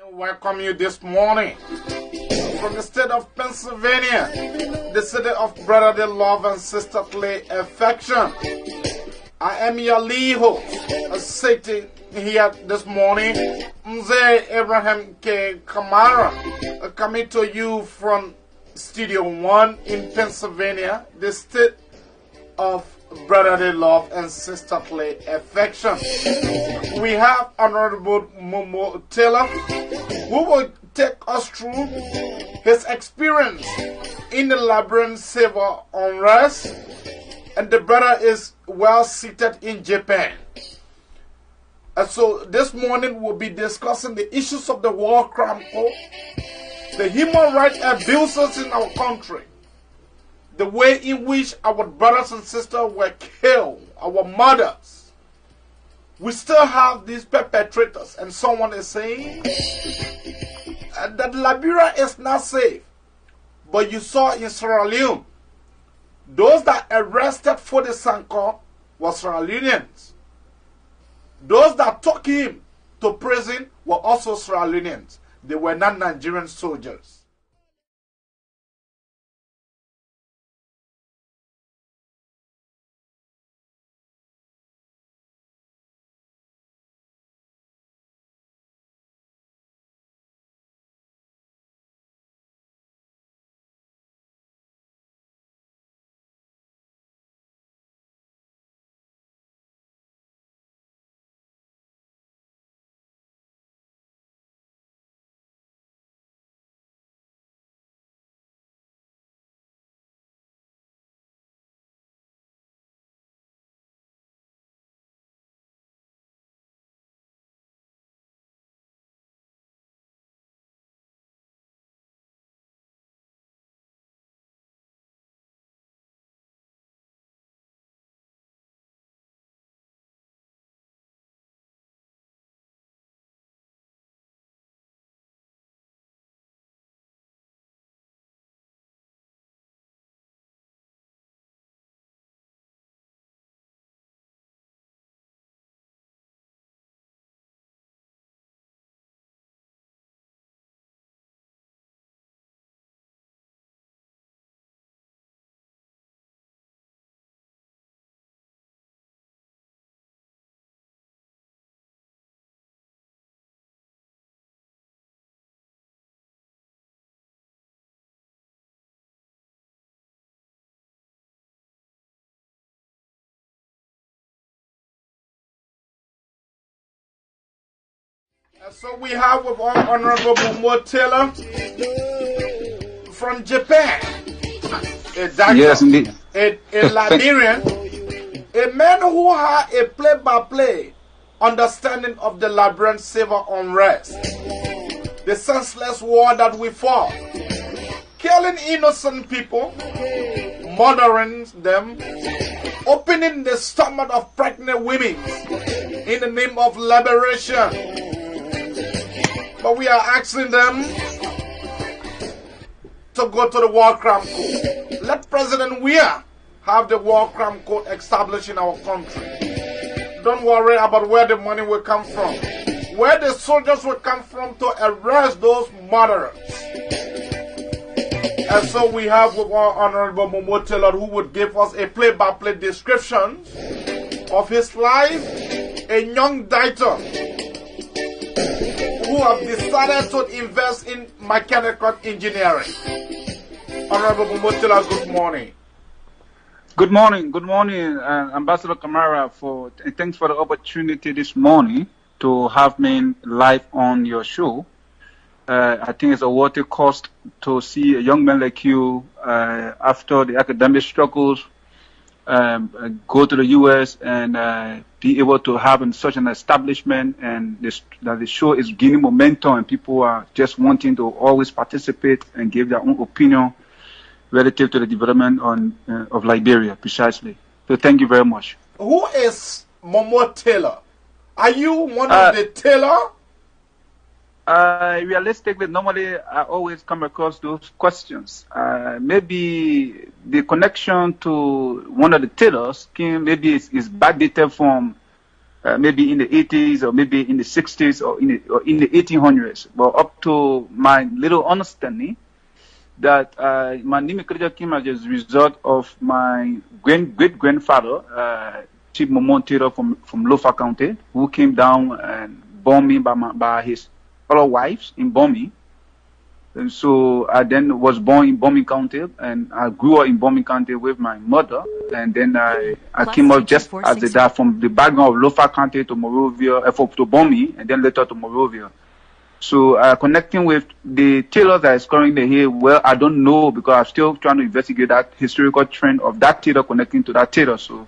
Welcome you this morning from the state of Pennsylvania, the city of brotherly love and sisterly affection. I am your lead host, sitting here this morning, Mzee Abraham K. Kamara, coming to you from Studio 1 in Pennsylvania, the state of brotherly love and sisterly affection. We have Honorable Momo Taylor, who will take us through his experience in the Liberian civil unrest, and the brother is well seated in Japan. And so this morning we'll be discussing the issues of the War Crime Code, the human rights abuses in our country, the way in which our brothers and sisters were killed, our mothers. We still have these perpetrators, and someone is saying that Liberia is not safe. But you saw in Sierra Leone, those that arrested for the Sanko were Sierra Leoneans. Those that took him to prison were also Sierra Leoneans. They were not Nigerian soldiers. So we have with Honorable Momo Taylor from Japan, a doctor, yes, indeed. a Liberian, a man who had a play-by-play understanding of the Liberian civil unrest, the senseless war that we fought, killing innocent people, murdering them, opening the stomach of pregnant women in the name of liberation. But we are asking them to go to the War Crime Code. Let President Weah have the War Crime Code established in our country. Don't worry about where the money will come from, where the soldiers will come from to arrest those murderers. And so we have with our Honorable Momo Taylor, who would give us a play-by-play description of his life, a young doctor who have decided to invest in mechanical engineering. Honorable Momo Taylor, good morning. Good morning, Ambassador Kamara. Thanks for the opportunity this morning to have me live on your show. I think it's a worthy cost to see a young man like you, after the academic struggles, go to the U.S. and be able to have such an establishment, and that the show is gaining momentum, and people are just wanting to always participate and give their own opinion relative to the development of Liberia, precisely. So thank you very much. Who is Momo Taylor? Are you one of the Taylor? Realistically, normally I always come across those questions. Maybe the connection to one of the Taylors maybe is backdated from maybe in the 80s or maybe in the 60s or in the 1800s. But up to my little understanding, that my name came as a result of my great-grandfather, Chief Momo from Lofa County, who came down and born me by his other wives in Bomi. And so I then was born in Bomi County, and I grew up in Bomi County with my mother. And then I came up just as that from the background of Lofa County to Morovia, to Bomi, and then later to Morovia. So connecting with the tailor that is currently here, well, I don't know, because I'm still trying to investigate that historical trend of that tailor connecting to that tailor. So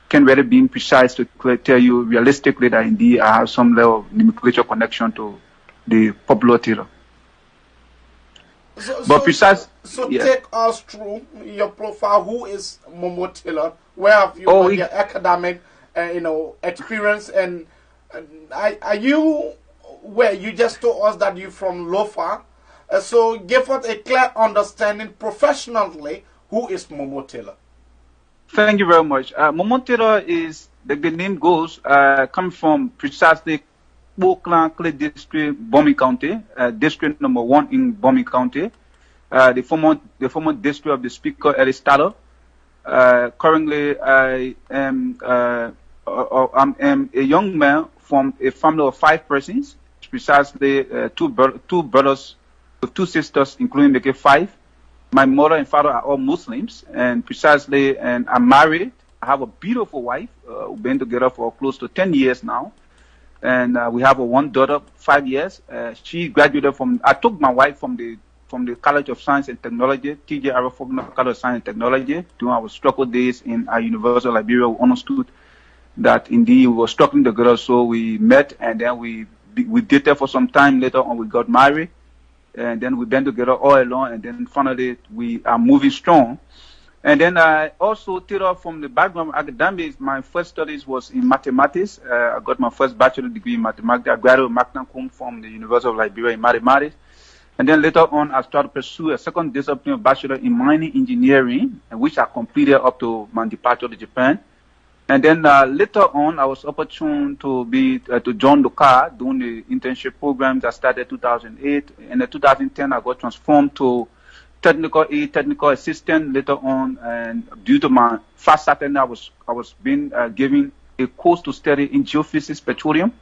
can't really be precise to tell you realistically that indeed I have some level of nomenclature connection to the popular tailor. Take us through your profile. Who is Momo Taylor? Where have you got your academic, experience, and are you where you just told us that you're from Lofa? So give us a clear understanding professionally. Who is Momo Taylor? Thank you very much. Momo Taylor is, like the name goes, come from precisely Oakland Clay District, Bomi County, District number 1 in Bomi County, the former district of the Speaker Ellis Taylor. Currently, I am a young man from a family of 5 persons, precisely 2 brothers with 2 sisters, including the 5. My mother and father are all Muslims, and precisely, and I'm married. I have a beautiful wife. We've been together for close to 10 years now. And we have one daughter, 5 years. She graduated from, I took my wife from the College of Science and Technology, TJ Arafogna College of Science and Technology. During our struggle days in our University of Liberia, we understood that indeed we were struggling together, so we met, and then we dated for some time. Later on, we got married, and then we've been together all along, and then finally we are moving strong. And then I also taught from the background of academics. My first studies was in mathematics. I got my first bachelor degree in mathematics. I graduated magna cum from the University of Liberia in mathematics. And then later on, I started to pursue a second discipline of bachelor in mining engineering, which I completed up to my departure to Japan. And then later on, I was opportune to join the car doing the internship programs. I started in 2008. And in 2010, I got transformed to technical assistant later on, and due to my fast starting, I was being given a course to study in geophysics, petroleum,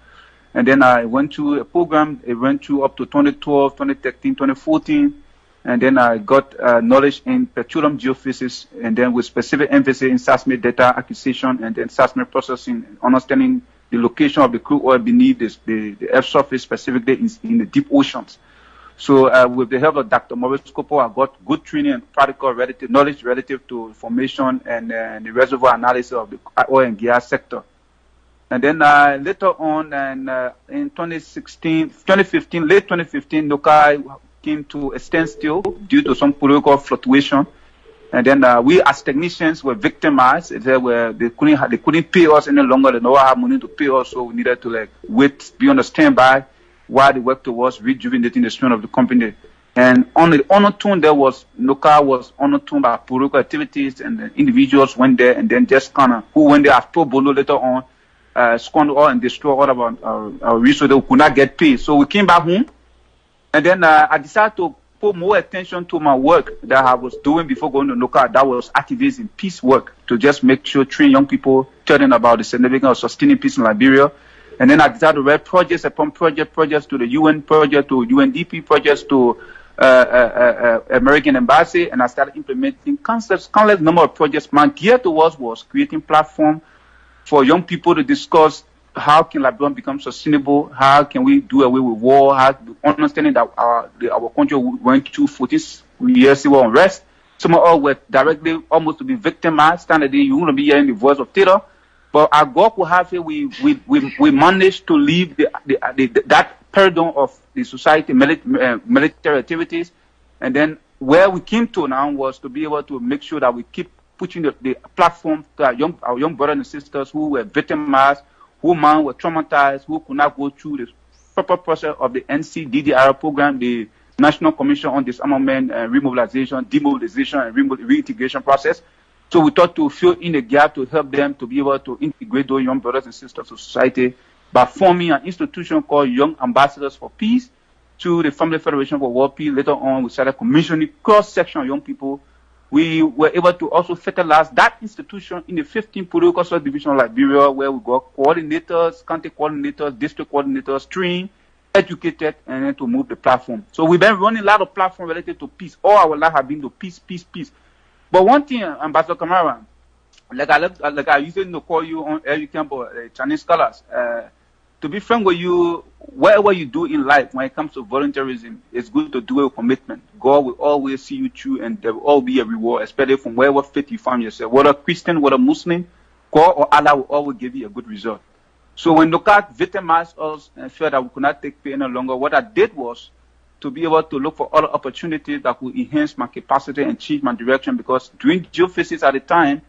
and then I went to a program. It went through up to 2012, 2013, 2014, and then I got knowledge in petroleum geophysics, and then with specific emphasis in seismic data acquisition and then seismic processing, understanding the location of the crude oil beneath the earth's surface, specifically in the deep oceans. So with the help of Dr. Maurice Kopo, I got good training and practical knowledge relative to formation and the reservoir analysis of the oil and gas sector. And then later on, and in 2015, late 2015, Nokai came to a standstill due to some political fluctuation. And then we as technicians were victimized. They couldn't pay us any longer. They don't have money to pay us, so we needed to be on the standby while they worked towards rejuvenating the strength of the company. And on the honor tune, Noka was honored tune by political activities, and the individuals went there and then just who went there as pro bono later on, squander all and destroy all of our resources. We could not get paid. So we came back home, and then I decided to put more attention to my work that I was doing before going to Noka. That was activism, peace work, to just make sure, train young people, tell them about the significance of sustaining peace in Liberia. And then I decided to write projects upon projects to the UN project, to UNDP projects, to American Embassy, and I started implementing countless number of projects. My gear towards was creating platform for young people to discuss how can Liberia become sustainable, how can we do away with war, how understanding that our country went through 14 years civil unrest. Some of us were directly almost to be victimized. Standardly, you want to be hearing the voice of terror. But our God will have it. We managed to leave that paradigm of the society military activities, and then where we came to now was to be able to make sure that we keep pushing the platform to our young brothers and sisters who were victimized, who were traumatized, who could not go through the proper process of the NCDDR program, the National Commission on Disarmament and Remobilization, Demobilization, and Reintegration process, So we thought to fill in the gap to help them to be able to integrate those young brothers and sisters to society by forming an institution called Young Ambassadors for Peace to the Family Federation for World Peace. Later on, we started commissioning cross-section of young people. We were able to also fertilize that institution in the 15 political subdivision of Liberia, where we got coordinators, county coordinators, district coordinators, trained, educated, and then to move the platform. So we've been running a lot of platforms related to peace. All our life have been to peace, peace, peace. But one thing, Ambassador Kamara, like I used to call you on every camp of Chinese scholars, to be frank with you, whatever you do in life when it comes to volunteerism, it's good to do it with commitment. God will always see you through, and there will always be a reward, especially from wherever faith you find yourself. Whether Christian, whether Muslim, God or Allah will always give you a good result. So when Nokat victimized us and felt that we could not take pay any longer, what I did was to be able to look for other opportunities that would enhance my capacity and change my direction, because during geophysics at the time,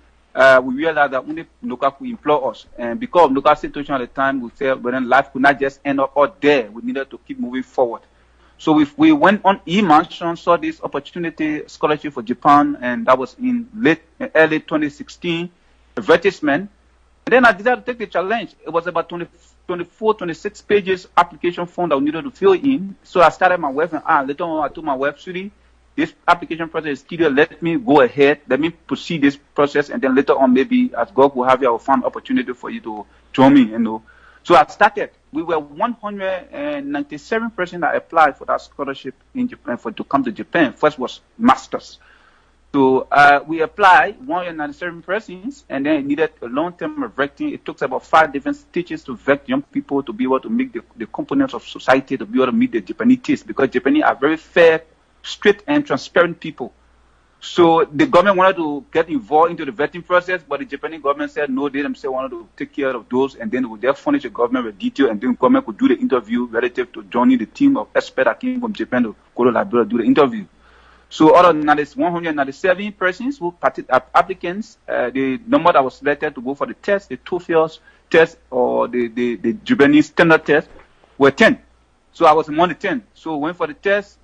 we realized that only Noka could employ us. And because of Noka's situation at the time, we said, well, then life could not just end up out there. We needed to keep moving forward. So if we went on e-mansion, saw this opportunity scholarship for Japan, and that was in early 2016, advertisement. And then I decided to take the challenge. It was about 24, 26 pages application form that we needed to fill in. So I started my wife and later on I told my wife, Sudi, this application process is tedious. Let me go ahead. Let me proceed this process, and then later on, maybe as God will have you, I will find opportunity for you to join me. You know. So I started. We were 197 persons that applied for that scholarship in Japan to come to Japan. First was masters. So we applied 197 persons, and then it needed a long-term vetting. It took about 5 different stages to vet young people to be able to make the components of society to be able to meet the Japanese taste, because Japanese are very fair, straight and transparent people. So the government wanted to get involved into the vetting process, but the Japanese government said no, they themselves wanted to take care of those, and then they would just furnish the government with detail, and then the government could do the interview relative to joining the team of experts that came from Japan to go to Liberia to do the interview. So out of 197 persons who applicants, the number that was selected to go for the test, the TOEFL test or the Japanese standard test, were 10. So I was among the 10. So went for the test.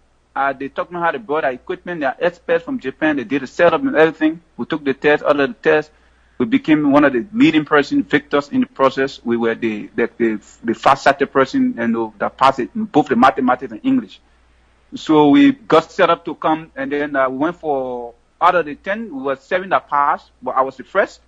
They taught me how to build our equipment. They are experts from Japan. They did the setup and everything. We took the test. Out of the test, we became one of the leading person victors in the process. We were the fast-sighted person and that passed it in both the mathematics and English. So we got set up to come, and then we went for, out of the 10, we were 7 that passed, but I was the first.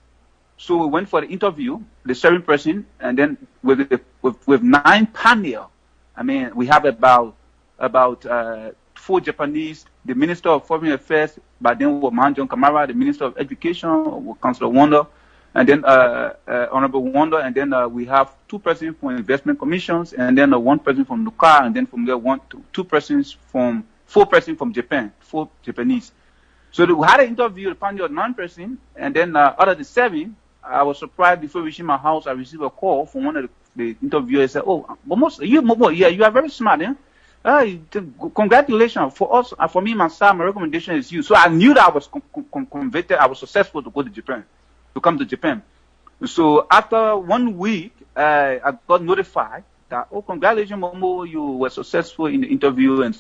So we went for the interview, the 7 person, and then with 9 panel. I mean, we have about 4 Japanese, the Minister of Foreign Affairs, but then with Manjon Kamara, the Minister of Education, with Councillor Wonder, and then Honorable Wonder, and then we have 2 persons from investment commissions, and then 1 person from Nuka, and then from there 4 persons from Japan, 4 Japanese. So we had an interview, the panel of 9 persons, and then out of the 7, I was surprised before reaching my house. I received a call from one of the interviewers. Said, "Oh, Momo, yeah, you are very smart, eh? Congratulations for us, for me, myself. My recommendation is you." So I knew that I was converted. I was successful to go to Japan, to come to Japan. So after 1 week, I got notified that, "Oh, congratulations, Momo, you were successful in the interview, and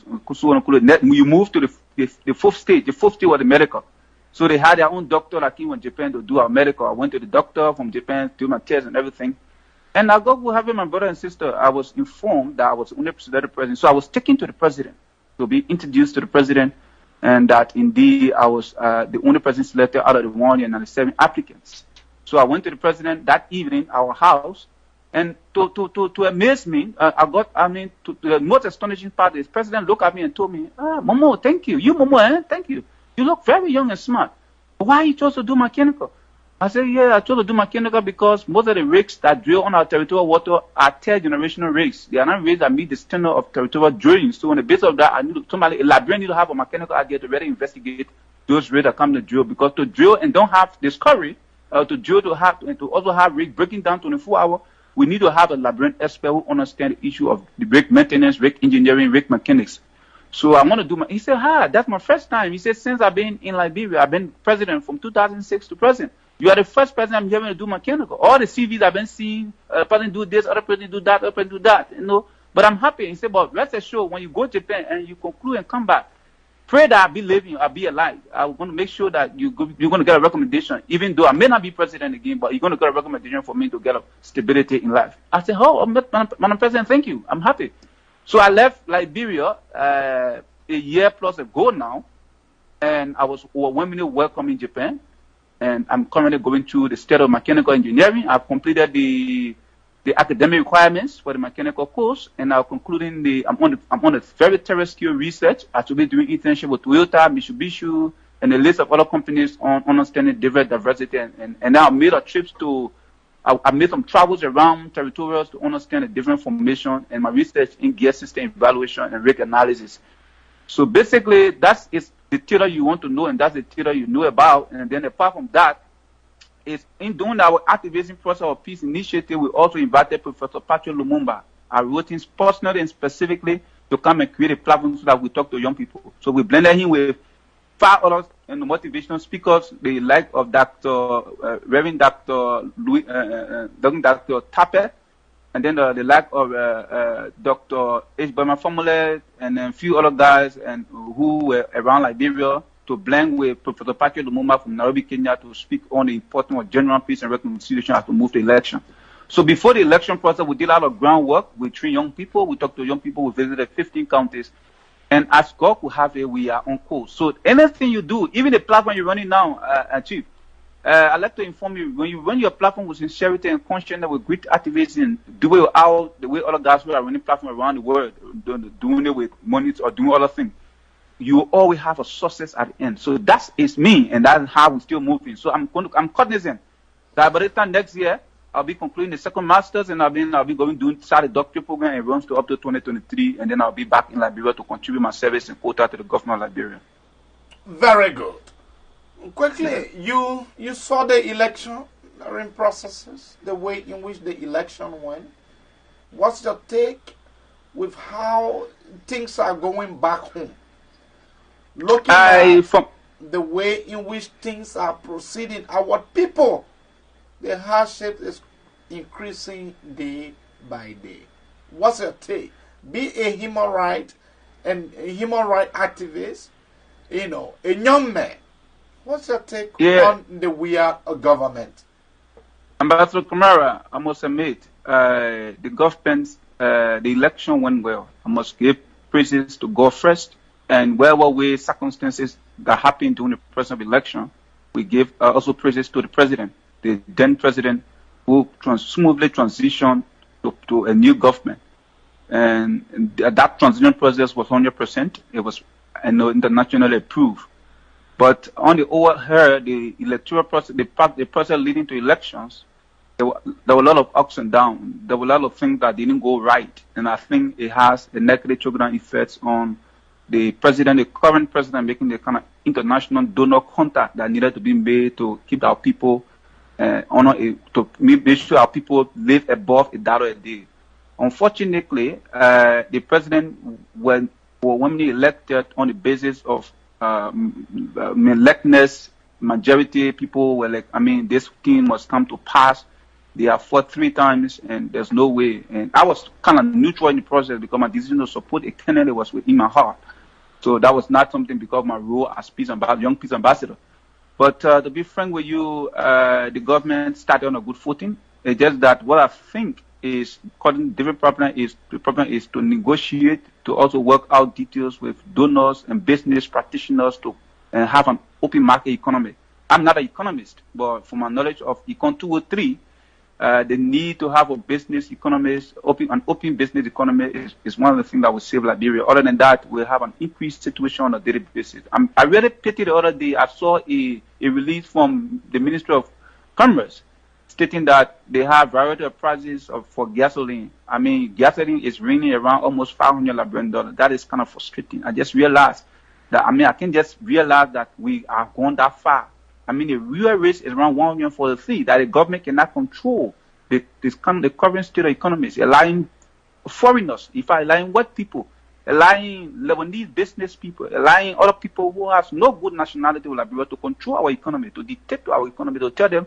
you moved to the 4th stage. The 4th stage was the medical." So they had their own doctor that came from Japan to do our medical. I went to the doctor from Japan, do my tests and everything. And I got to having my brother and sister, I was informed that I was only president. So I was taken to the president to be introduced to the president, and that indeed I was the only person selected out of the 197 applicants. So I went to the president that evening, our house, and to amaze me, the most astonishing part is the president looked at me and told me, "Momo, thank you. You, Momo, thank you. You look very young and smart. Why you chose to do mechanical?" I said, "Yeah, I chose to do mechanical because most of the rigs that drill on our territorial water are 3rd generational rigs. They are not rigs that meet the standard of territorial drilling. So on the basis of that, I need a librarian need to have a mechanical idea to really investigate those rigs that come to drill. Because to drill and don't have discovery, to drill to also have rigs breaking down 24 hours, we need to have a librarian expert who understands the issue of the rig maintenance, rig engineering, rig mechanics." So I want to do he said, "That's my first time." He said, "Since I've been in Liberia, I've been president from 2006 to present. You are the first person I'm hearing to do mechanical. All the CVs I've been seeing, person do this, other person do that, other person do that, But I'm happy." He said, "But rest assured, when you go to Japan and you conclude and come back, pray that I'll be living, I'll be alive. I'm going to make sure that you're going to get a recommendation, even though I may not be president again, but you're going to get a recommendation for me to get a stability in life. I said, oh, Madam President, thank you. I'm happy. So I left Liberia a year plus ago now, and I was overwhelmingly welcome in Japan. And I'm currently going through the state of mechanical engineering. I've completed the academic requirements for the mechanical course, and I'm concluding I'm on a very terrestrial research. I should be doing internship with Toyota, Mitsubishi, and a list of other companies on understanding diversity. And now I made I made some travels around territorials to understand the different formation and my research in gear system evaluation and rig analysis. So basically, that is the theater you want to know, and that's the theater you know about. And then apart from that, is in doing our activation process of peace initiative, we also invited Professor Patrick Lumumba. I wrote him personally and specifically to come and create a platform so that we talk to young people. So we blended him with 5 others and motivational speakers, the like of Reverend Dr. Louis, Dr. Tappet, and then the like of Dr. H. Burma Formule, and then a few other guys and who were around Liberia, to blend with Professor Patrick Lumumba from Nairobi, Kenya, to speak on the importance of general peace and reconciliation as to move to election. So before the election process, we did a lot of groundwork. We trained young people. We talked to young people. We visited 15 counties. And as God will have it, we are on course. So anything you do, even the platform you're running now, Chief, I'd like to inform you, when you run your platform with sincerity and conscience, with great activation, do it out the way other guys who are running platforms around the world, doing it with money or doing other things, you always have a success at the end. So that is me, and that's how we're still moving. So I'm cognizant that by the time next year, I'll be concluding the second master's, and I'll be going to start a doctorate program and runs to up to 2023, and then I'll be back in Liberia to contribute my service and quota to the government of Liberia. Very good. Quickly, you saw the election processes, the way in which the election went. What's your take with how things are going back home? Looking at the way in which things are proceeding, our people, the hardship is increasing day by day. What's your take? Be a human rights activist, a young man. What's your take on the we are a government? Ambassador Kamara, I must admit, the government, the election went well. I must give praises to God first. And where circumstances that happened during the presidential election, we give also praises to the president, the then president, who smoothly transitioned to a new government. And that transition process was 100%. It was internationally approved. But on the overall, the electoral process, the process leading to elections, there were a lot of ups and downs. There were a lot of things that didn't go right. And I think it has a negative trickle-down effects on the current president, making the kind of international donor contact that needed to be made to keep our people to make sure our people live above $1 a day. Unfortunately, the president when he elected on the basis of electness, majority people were like, this thing must come to pass. They have fought 3 times, and there's no way. And I was kind of neutral in the process because my decision to support a candidate was within my heart. So that was not something because of my role as young peace ambassador. But to be frank with you, the government started on a good footing. It's just that what I think is causing different problem is to negotiate, to also work out details with donors and business practitioners to have an open market economy. I'm not an economist, but from my knowledge of Econ 203, the need to have a business economy, an open business economy is one of the things that will save Liberia. Other than that, we'll have an increased situation on a daily basis. I really pity the other day, I saw a release from the Ministry of Commerce stating that they have variety of prices for gasoline. Gasoline is ringing around almost $500 Liberian. That is kind of frustrating. I just realized that, I can just realize that we are going that far. The real risk is around 143 that the government cannot control the current state of economies, allowing foreigners, allowing white people, allowing Lebanese business people, allowing other people who have no good nationality will be able to control our economy, to dictate to our economy, to tell them,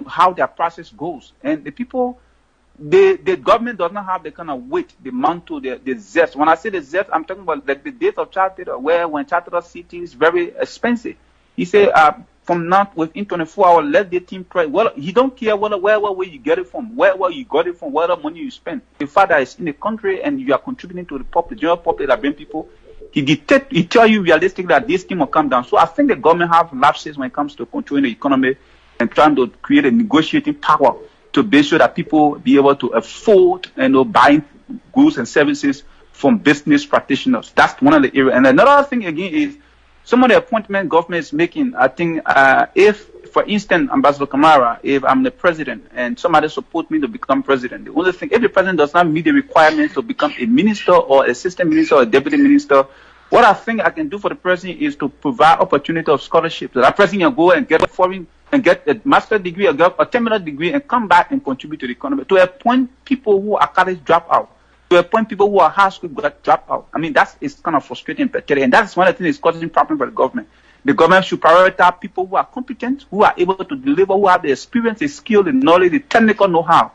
how their process goes. And the people the government does not have the kind of weight, the mantle, the zest. When I say the zest, I'm talking about like the days of charter, where when charter city is very expensive. He said, from now within 24 hours, let the team try. Well, he don't care where you get it from, where you got it from, what money you spend. The fact that it's in the country and you are contributing to the public, general public that bring people, he tell you realistically that this thing will come down. So I think the government have lapses when it comes to controlling the economy and trying to create a negotiating power to be sure that people be able to afford buying goods and services from business practitioners. That's one of the areas. And another thing again is some of the appointment government is making. I think if, for instance, Ambassador Kamara, if I'm the president and somebody support me to become president, the only thing, if the president does not meet the requirements to become a minister or assistant minister or a deputy minister, what I think I can do for the president is to provide opportunity of scholarship. So that president can go and get foreign and get a master's degree or get a terminal degree and come back and contribute to the economy. To appoint people who are college drop out, to appoint people who are high school drop out. I mean, it's kind of frustrating, and that's one of the things that's causing problems for the government. The government should prioritize people who are competent, who are able to deliver, who have the experience, the skill, the knowledge, the technical know-how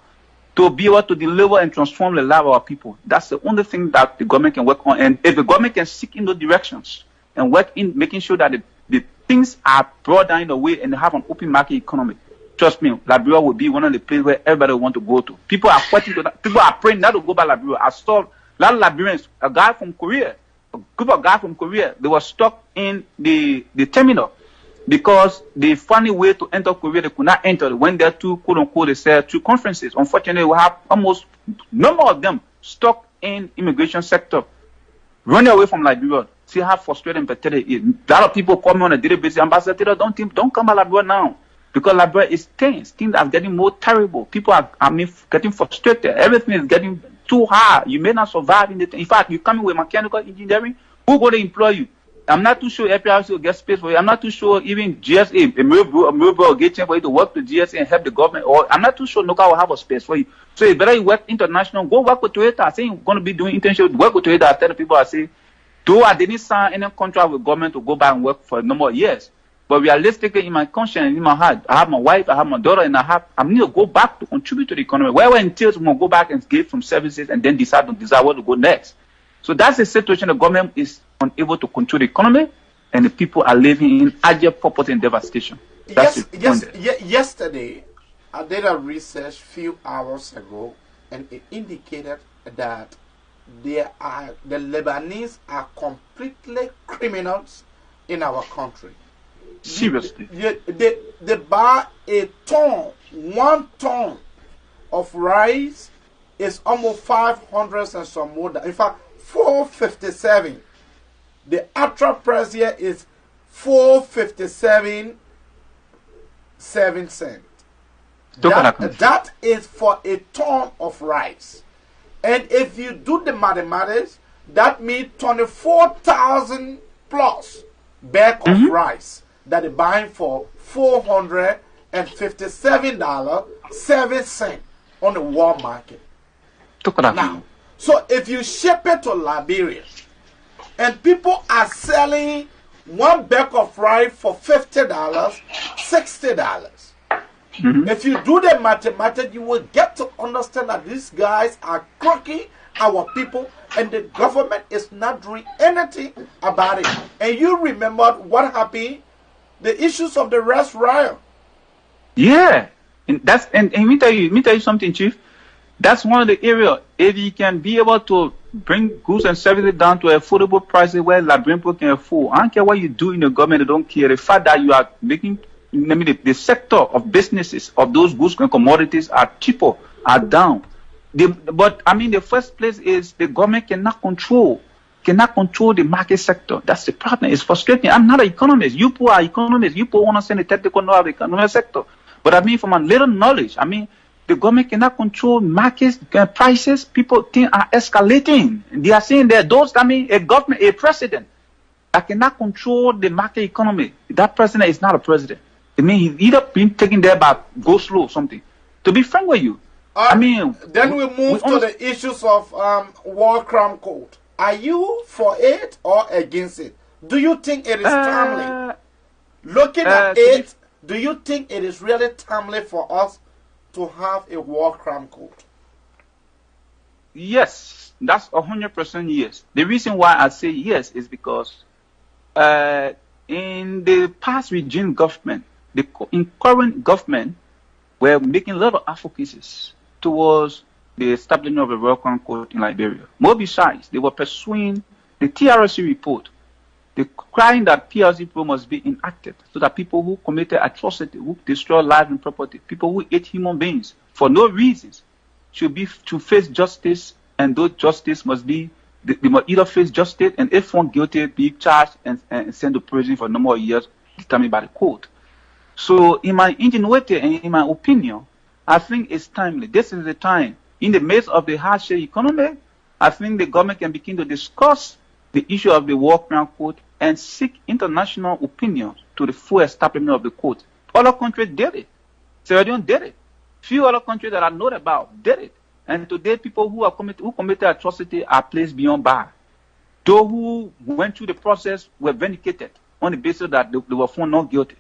to be able to deliver and transform the life of our people. That's the only thing that the government can work on. And if the government can seek in those directions and work in making sure that the things are brought down in a way and have an open market economy, trust me, Liberia will be one of the places where everybody will want to go to. People are fighting to that. People are praying not to go back to Liberia. I saw a lot of Liberians, a group of guys from Korea, they were stuck in the terminal because the funny way to enter Korea, they could not enter. They went there to, quote unquote, they said, to conferences. Unfortunately, we have almost number of them stuck in immigration sector, running away from Liberia. See how frustrating and pathetic it is. A lot of people call me on a daily basis, Ambassador, don't come to Liberia now. Because Liberia is tense. Things are getting more terrible. People are, getting frustrated. Everything is getting too hard. You may not survive in fact, you come in with mechanical engineering, who's going to employ you? I'm not too sure FPRC will get space for you. I'm not too sure even GSA, a mobile will get chance for you to work with GSA and help the government. Or I'm not too sure NOCA will have a space for you. So it's better you work international. Go work with Toyota. I say you're going to be doing internship. Work with Toyota. I tell the people, I say, though I didn't sign any contract with government to go back and work for a number of years. But realistically, in my conscience, in my heart, I have my wife, I have my daughter, and I need to go back to contribute to the economy. Where until we go back and give some services and then decide where to go next. So that's the situation. The government is unable to control the economy, and the people are living in agile poverty and devastation. Yesterday, I did a research few hours ago, and it indicated that the Lebanese are completely criminals in our country. Seriously. They buy 1 ton of rice is almost 500 and some more. In fact, 457. The actual price here is 457.7 cents. That is for a ton of rice. And if you do the mathematics, that means 24,000 plus bag of rice that they're buying for $457.07 on the world market. Now, so if you ship it to Liberia, and people are selling one bag of rice for $50, $60. If you do the mathematics, you will get to understand that these guys are crooking our people, and the government is not doing anything about it. And you remember what happened, the issues of the rest riot. Yeah, and let me tell you something, Chief. That's one of the areas. If you can be able to bring goods and services down to affordable prices where Liberian people can afford, I don't care what you do in the government, they don't care. The fact that you are making, the sector of businesses of those goods and commodities are cheaper, are down. But the first place is the government cannot control the market sector. That's the problem. It's frustrating. I'm not an economist. You people are economists. You people want to send the technical knowledge of the economic sector. But from a little knowledge, the government cannot control markets, prices. People think are escalating. They are saying that a president that cannot control the market economy, that president is not a president. He's either being taken there by go slow or something. To be frank with you, then we move to the issues of war crime code. Are you for it or against it? Do you think it is timely? Looking at it, do you think it is really timely for us to have a war crime code? Yes, that's 100% yes. The reason why I say yes is because in the past regime government, in current government, we're making a lot of advocacies towards the establishment of a Royal Crown Court in Liberia. More besides, they were pursuing the TRC report, the crying that PRC report must be enacted so that people who committed atrocity, who destroy life and property, people who ate human beings for no reasons, to face justice, and those justice must be, they must either face justice, and if found guilty, be charged and sent to prison for a number of years determined by the court. So in my ingenuity and in my opinion, I think it's timely. This is the time. In the midst of the hardship economy, I think the government can begin to discuss the issue of the War Crown Court and seek international opinion to the full establishment of the court. Other countries did it. Sierra Leone did it. Few other countries that I know about did it. And today, people who committed atrocity are placed beyond bar. Those who went through the process were vindicated on the basis that they were found not guilty.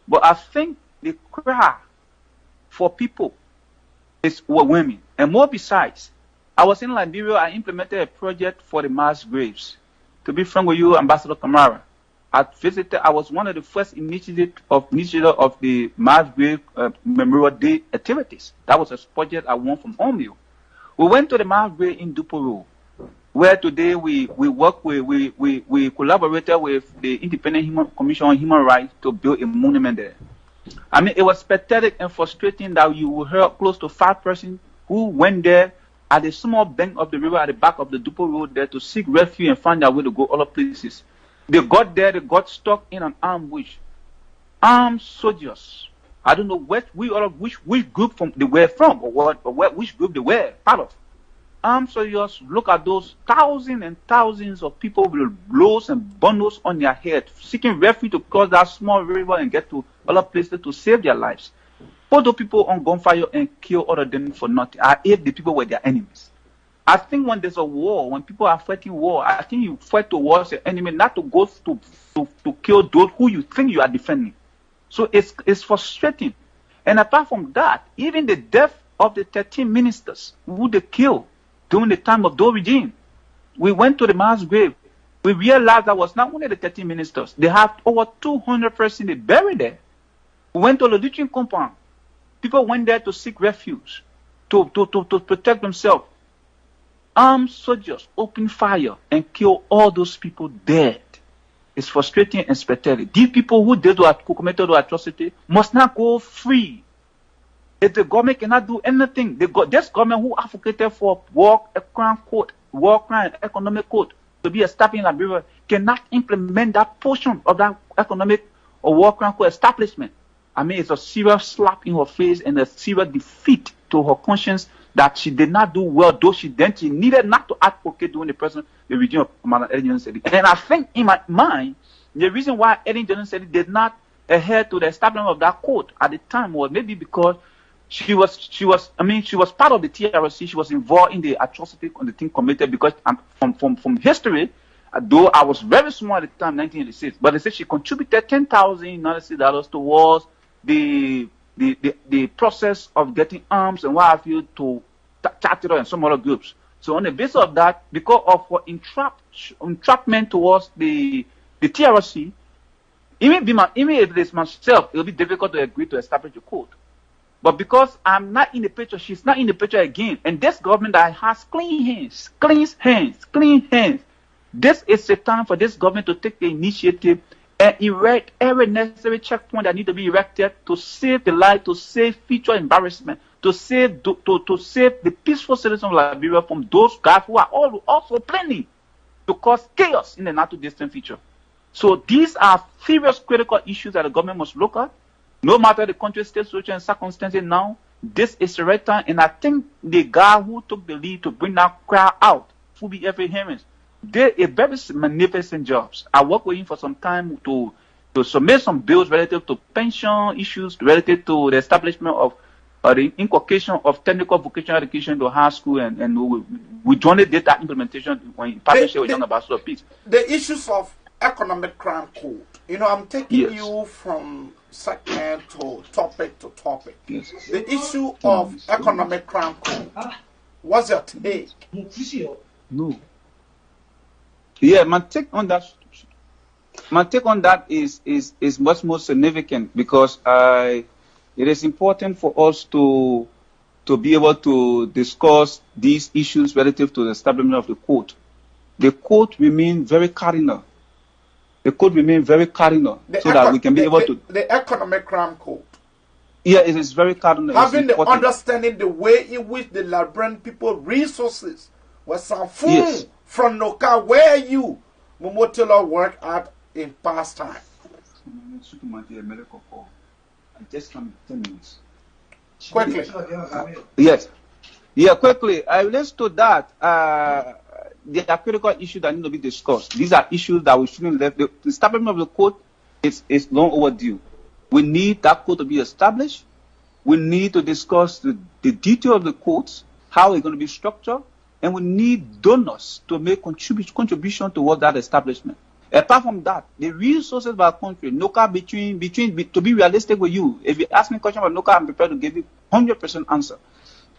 But I think the cry for people is overwhelming. And more besides, I was in Liberia, I implemented a project for the mass graves. To be frank with you, Ambassador Kamara, I was one of the first initiators of the mass grave Memorial Day activities. That was a project I won from Omeo. We went to the mass grave in Duporo, where today we collaborated with the Independent Commission on Human Rights to build a monument there. I mean, it was pathetic and frustrating that you would hear close to 5 persons who went there at the small bank of the river at the back of the Duporo Road there to seek refuge and find their way to go other places. They got there, they got stuck in an ambush. Armed soldiers. I don't know which group they were from or which group they were part of. Armed soldiers, look at those thousands and thousands of people with blows and bundles on their head, seeking refuge to cross that small river and get to other places to save their lives. Put those people on gunfire and kill other than for nothing. I hate the people were their enemies. I think when there's a war, when people are fighting war, I think you fight towards your enemy, not to go to kill those who you think you are defending. So it's frustrating. And apart from that, even the death of the 13 ministers who they killed during the time of those regime, we went to the mass grave. We realized that was not only the 13 ministers. They have over 200 persons they buried there. We went to the lynching compound. People went there to seek refuge, to protect themselves. Armed soldiers opened fire and killed all those people dead. It's frustrating and pathetic. These people who committed the atrocity must not go free. If the government cannot do anything, this government who advocated for war crime economic code to be established in Liberia cannot implement that portion of that economic or war crime code establishment. I mean, it's a serious slap in her face and a serious defeat to her conscience that she did not do well, though she needed not to advocate during the regime of Commander Ellen Johnson. And I think in my mind, the reason why Ellen Johnson did not adhere to the establishment of that court at the time was maybe because she was part of the TRC. She was involved in the atrocity on the thing committed because from history, though I was very small at the time, 1986, but they said she contributed $10,000 towards the process of getting arms and what have you to Charter and some other groups. So on the basis of that, because of her entrapment towards the TRC, even if it is myself, it will be difficult to agree to establish a code. But because I'm not in the picture, she's not in the picture again, and this government that has clean hands. This is the time for this government to take the initiative and erect every necessary checkpoint that need to be erected to save the life, to save future embarrassment, to save the peaceful citizens of Liberia from those guys who are also planning to cause chaos in the not too distant future. So these are serious critical issues that the government must look at. No matter the country's state, social, and circumstances now, this is the right time, and I think the guy who took the lead to bring that crowd out, who be every hearings, did a very magnificent job. I worked with him for some time to submit some bills relative to pension issues, relative to the establishment of the inculcation of technical vocational education to high school, and we jointly did that implementation in partnership with Young Ambassador Peace. The issues of economic crime code. You know, I'm taking you from segment to topic. Yes. The issue of economic crime code. What's your take? No. Yeah, my take on that is much more significant because it is important for us to be able to discuss these issues relative to the establishment of the court. The court remain very cardinal. The code remain very cardinal so that we can be able to... The economic crime code. Yeah, it is very cardinal. Having the understanding the way in which the Liberian people resources was some food from Noka where you, Momo Taylor, worked at in past time. Just 10 minutes. Quickly. Yes. Yeah, quickly. Relates to that. There are critical issues that need to be discussed. These are issues that we shouldn't let. The establishment of the code is long overdue. We need that code to be established. We need to discuss the detail of the codes, how it's going to be structured, and we need donors to make contribution towards that establishment. Apart from that, the resources of our country, NOCA to be realistic with you, if you ask me a question about NOCA, I'm prepared to give you 100% answer.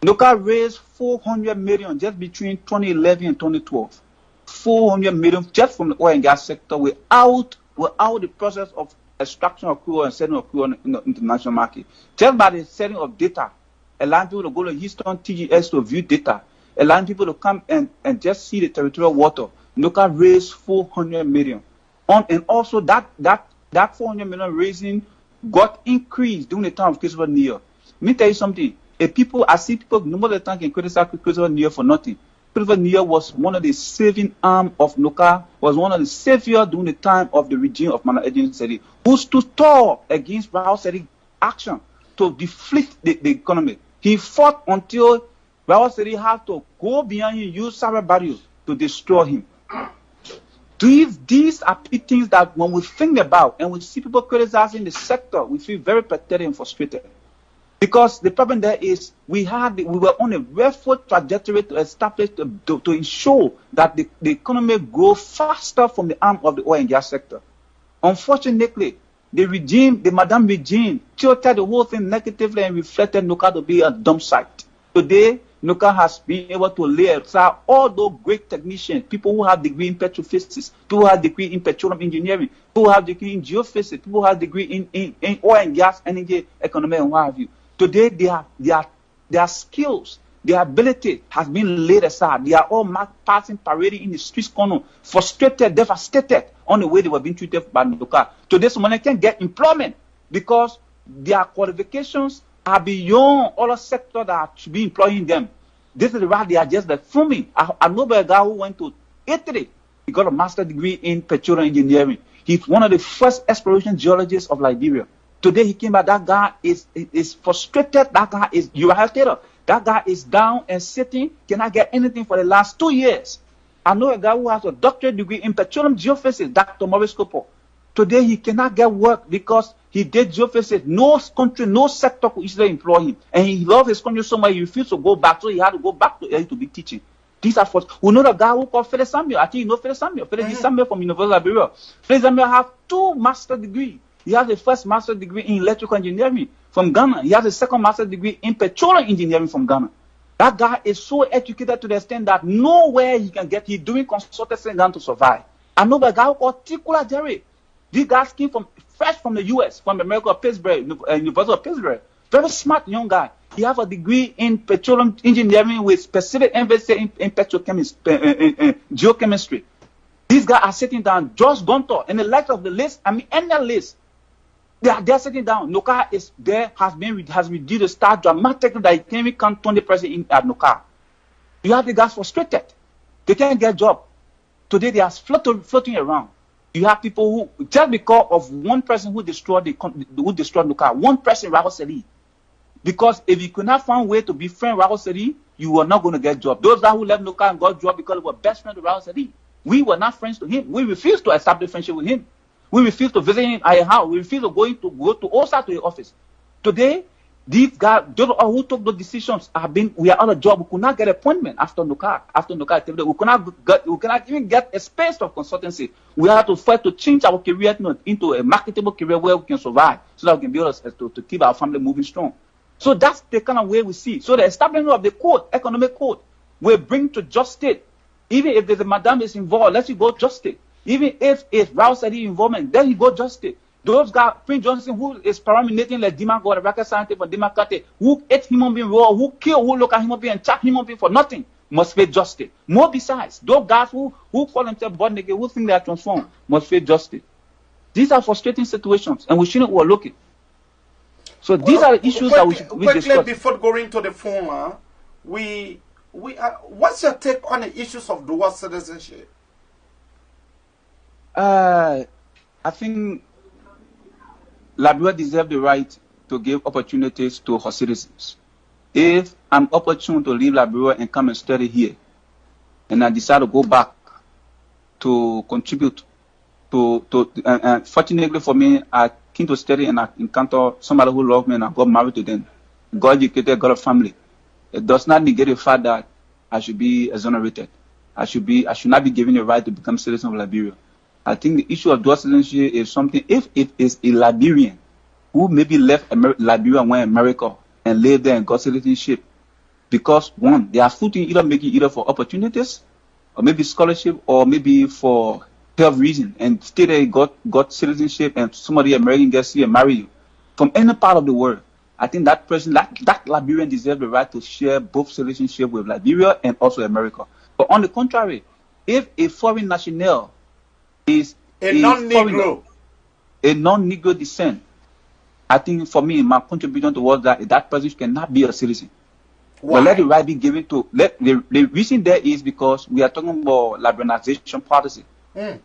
NOCA raised 400 million just between 2011 and 2012. 400 million just from the oil and gas sector without the process of extraction of crude and selling of crude in the international market. Just by the selling of data, allowing people to go to Houston TGS to view data, allowing people to come and just see the territorial water. NOCA raised 400 million. And also that 400 million raising got increased during the time of Christopher New Year. Let me tell you something. I see people, no more than time can criticize Christopher New Year for nothing. Christopher New Year was one of the saving arm of NOCA, was one of the saviors during the time of the regime of Mana Ejin Sedi, who stood tall against Rahul Sedi's action to deflate the economy. He fought until Rahul Sedi had to go behind him, use cyber barriers to destroy him. These are things that when we think about and we see people criticizing the sector, we feel very pathetic and frustrated. Because the problem there is we were on a barefoot trajectory to establish, to ensure that the economy grows faster from the arm of the oil and gas sector. Unfortunately, the Madam regime tilted the whole thing negatively and reflected NOCA to be a dump site. Today, NOCA has been able to lay aside all those great technicians, people who have degree in petrophysics, people who have degree in petroleum engineering, people who have degree in geophysics, people who have degree in oil and gas, energy, economy, and what have you. Today, their skills, their ability has been laid aside. They are all passing, parading in the streets corner, frustrated, devastated on the way they were being treated by NOCA. Today, someone can get employment because their qualifications are beyond all the sector that should be employing them. This is why they are just like fuming. I know a guy who went to Italy. He got a master's degree in petroleum engineering. He's one of the first exploration geologists of Liberia. Today he came back. That guy is frustrated. That guy is, you are Taylor. That guy is down and sitting. Cannot get anything for the last 2 years. I know a guy who has a doctorate degree in petroleum geophysics, Dr. Maurice Kopo. Today he cannot get work because he did geophysics. No country, no sector could easily employ him. And he loved his country so much he refused to go back. So he had to go back to be teaching. These are for we know the guy who called Felix Samuel. I think you know Felix Samuel. Felix Samuel from University of Liberia. Felix Samuel has 2 master's degrees. He has the first master's degree in electrical engineering from Ghana. He has the second master's degree in petroleum engineering from Ghana. That guy is so educated to the extent that nowhere he can get. He's doing consultancy in Ghana to survive. I know the guy who called Tikula Jerry. This guy came fresh from the U.S., from America, Pittsburgh, University of Pittsburgh. Very smart young guy. He has a degree in petroleum engineering with specific emphasis in petrochemistry, geochemistry. These guys are sitting down, Josh Gunter, in the light of the list, any list. They're sitting down. NOCA is there, has reduced the staff dramatically that it can't count 20% at NOCA. You have the guys frustrated. They can't get a job. Today they are floating around. You have people who, just because of one person who destroyed NOCA, one person, Rahul Sedi. Because if you could not find a way to befriend Rahul Sedi, you were not going to get a job. Those guys who left NOCA and got a job because they were best friends with Rahul Sedi. We were not friends to him. We refused to establish friendship with him. We refused to visit him at his house. We refused to go to OSA to his office. Today, these guys, those who took those decisions we are out of job. We could not get an appointment after NOCA. We cannot even get a space of consultancy. We have to fight to change our career into a marketable career where we can survive, so that we can be able to keep our family moving strong. So that's the kind of way we see. So the establishment of the code, economic code, will bring to justice. Even if there's a madam is involved, let you go justice. Even if it's Rowsadi involvement, then you go justice. Those guys, Prince Johnson, who is paraminating like Dima God, a record scientist for Democratic, who ate human being raw, who kill, who look at human being and chop human being for nothing, must face justice. More besides, those guys who call themselves born again, who think they are transformed, must face justice. These are frustrating situations, and we shouldn't overlook it. So these are the issues that we discuss. Quickly, before going to the phone, what's your take on the issues of dual citizenship? I think Liberia deserves the right to give opportunities to her citizens. If I'm opportune to leave Liberia and come and study here, and I decide to go back to contribute fortunately for me, I came to study and I encountered somebody who loved me and I got married to them. God educated, got a family. It does not negate the fact that I should be exonerated. I should not be given the right to become citizen of Liberia. I think the issue of dual citizenship is something, if it is a Liberian who maybe left Liberia and went to America and lived there and got citizenship, because one, they are footing either for opportunities, or maybe scholarship, or maybe for health reason, and stay there, got citizenship, and somebody American gets here and marry you from any part of the world. I think that person, that Liberian deserves the right to share both citizenship with Liberia and also America. But on the contrary, if a foreign national is a non-Negro descent, I think for me, my contribution towards that person cannot be a citizen. Why? But let the right be given to, the reason there is because we are talking about liberalization policy.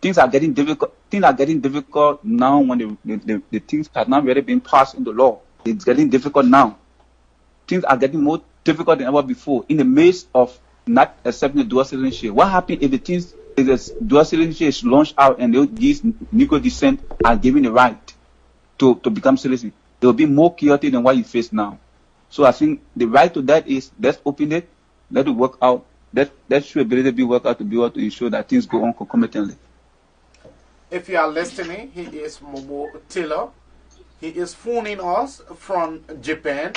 Things are getting difficult. Things are getting difficult now when the things have not really been passed into law. It's getting difficult now. Things are getting more difficult than ever before in the midst of not accepting the dual citizenship. What happens if the dual citizenship is launched out and these Negro descent are given the right to become citizens? There will be more chaotic than what you face now. So I think the right to that is, let's open it, let it work out. That should ability be worked out to be able to ensure that things go on concomitantly. If you are listening, he is Momo Taylor. He is phoning us from Japan,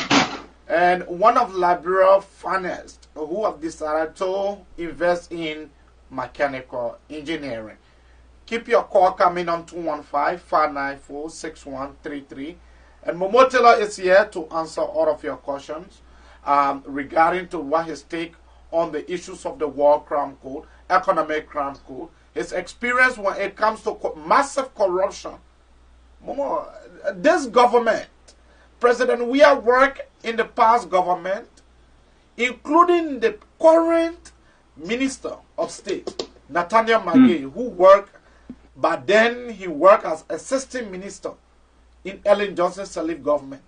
and one of Liberia's finest who have decided to invest in mechanical engineering. Keep your call coming on 215-594-6133. And Momo Taylor is here to answer all of your questions regarding to what his take on the issues of the War Crime Code, Economic Crime Code, his experience when it comes to massive corruption. Momo, this government, President Weah worked in the past government, including the current Minister of State, Nathaniel Magay, who worked, but then he worked as assistant minister in Ellen Johnson Sirleaf government.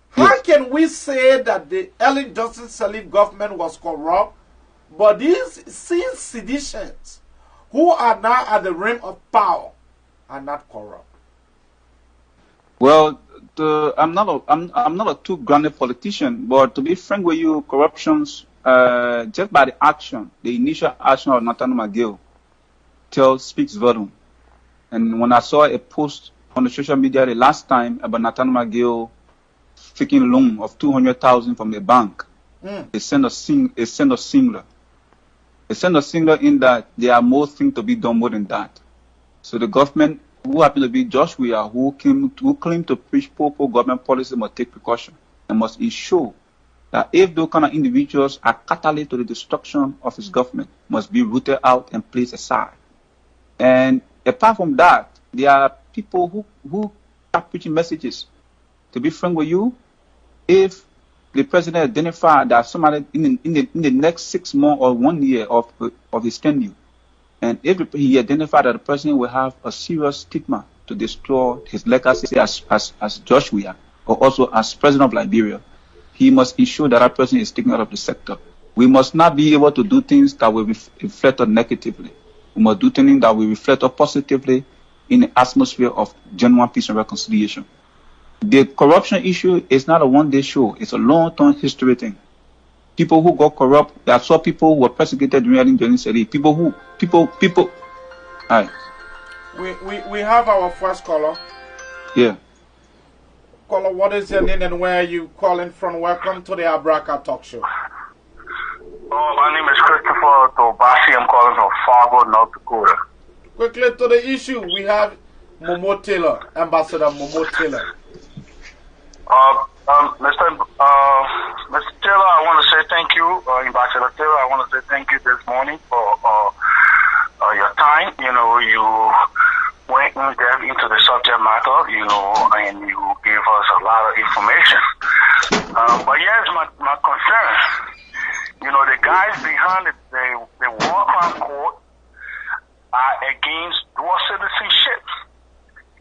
How can we say that the Ellen Johnson Sirleaf government was corrupt, but these seditionists who are now at the rim of power are not corrupt? Well, I'm not a too grounded politician, but to be frank with you, corruptions just by the action, the initial action of Nathaniel Magay speaks volume. And when I saw a post on the social media the last time about Nathaniel Magay taking a loan of $200,000 from the bank, it sent a singular. It sent a singular in that there are more things to be done more than that. So the government, who happened to be Josh Weah, who claimed to preach poor government policy, must take precaution and must ensure that if those kind of individuals are catalyst to the destruction of his government, must be rooted out and placed aside. And apart from that, there are people who are preaching messages. To be frank with you, if the president identified that somebody in the next 6 months or 1 year of his tenure, and if he identified that the president will have a serious stigma to destroy his legacy as Josh Weah, or also as president of Liberia, he must ensure that person is taken out of the sector. We must not be able to do things that will reflect negatively. We must do things that will reflect positively in the atmosphere of genuine peace and reconciliation. The corruption issue is not a one-day show. It's a long-term history thing. People who got corrupt, I saw people who were persecuted during the city. People. All right. We have our first caller. Yeah. Caller, what is your name and where are you calling from? Welcome to the Abraka Talk Show. Oh, my name is Christopher Tobasi. I'm calling from Fargo, North Dakota. Quickly to the issue, we have Momo Taylor, Ambassador Momo Taylor. Mr. Taylor, I want to say thank you, Ambassador Taylor. I want to say thank you this morning for your time. You know, you went in depth into the subject matter, you know, and you gave us a lot of information. But here's my concern. You know, the guys behind the war crime court are against dual citizenship.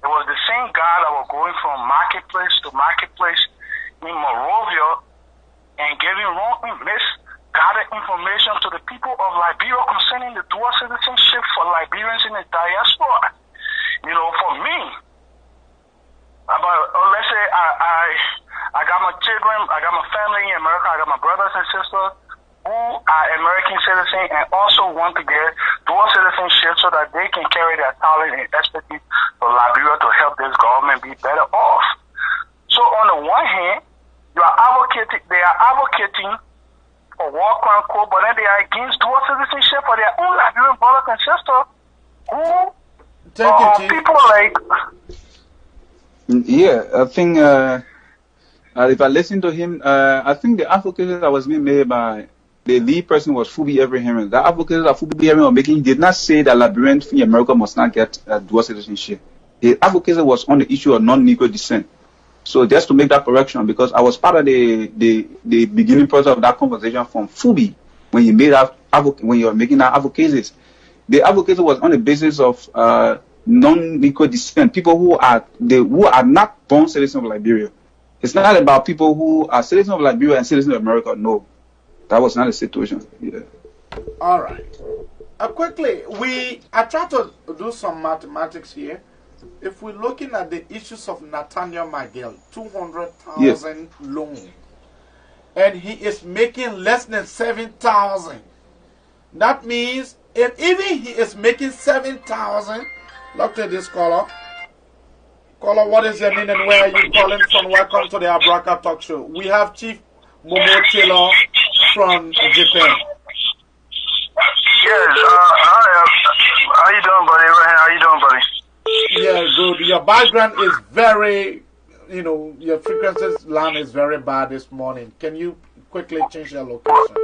It was the same guy that was going from marketplace to marketplace in Monrovia and giving wrong, misguided information to the people of Liberia concerning the dual citizenship for Liberians in the diaspora. You know, for me, let's say I got my children, I got my family in America, I got my brothers and sisters who are American citizens and also want to get dual citizenship so that they can carry their talent and expertise to Liberia to help this government be better off. So on the one hand, they are advocating for war crime court, but then they are against dual citizenship for their own Liberian brothers and sisters who people like. Yeah, I think if I listen to him, I think the advocacy that was being made by the lead person was Fubi Abraham. The advocacy that Fubi Abraham was making did not say that Liberians in America must not get dual citizenship. The advocacy was on the issue of non-Negro descent. So just to make that correction, because I was part of the beginning process of that conversation from Fubi when you made that when you were making that advocacy. The advocacy was on the basis of non-Negro descent, people who are not born citizens of Liberia. It's not about people who are citizens of Liberia and citizens of America. No, that was not the situation. Yeah. All right. Quickly, I try to do some mathematics here. If we're looking at the issues of Nathaniel Miguel, 200,000 loan, and he is making less than 7,000, that means if even he is making 7,000, look at this caller. Caller, what is your name and where are you calling from? Welcome to the Abraka Talk Show. We have Chief Momo Taylor from Japan. Yes, how you doing, buddy? How you doing, buddy? Yeah, good. Your background is very, your frequencies line is very bad this morning. Can you quickly change your location?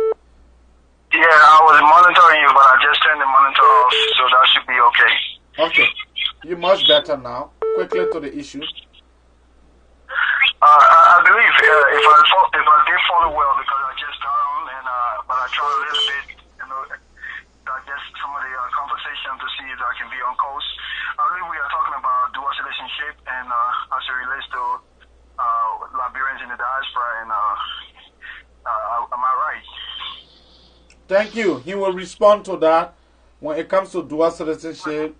Yeah, I was monitoring you, but I just turned the monitor off, so that should be okay. Okay. You're much better now. Quickly to the issue. I believe if I did follow well, because I just got on, but I tried a little bit, digest some of the conversation to see if I can be on course. I believe we are talking about dual citizenship and as it relates to Liberians in the diaspora, and am I right? Thank you. He will respond to that when it comes to dual citizenship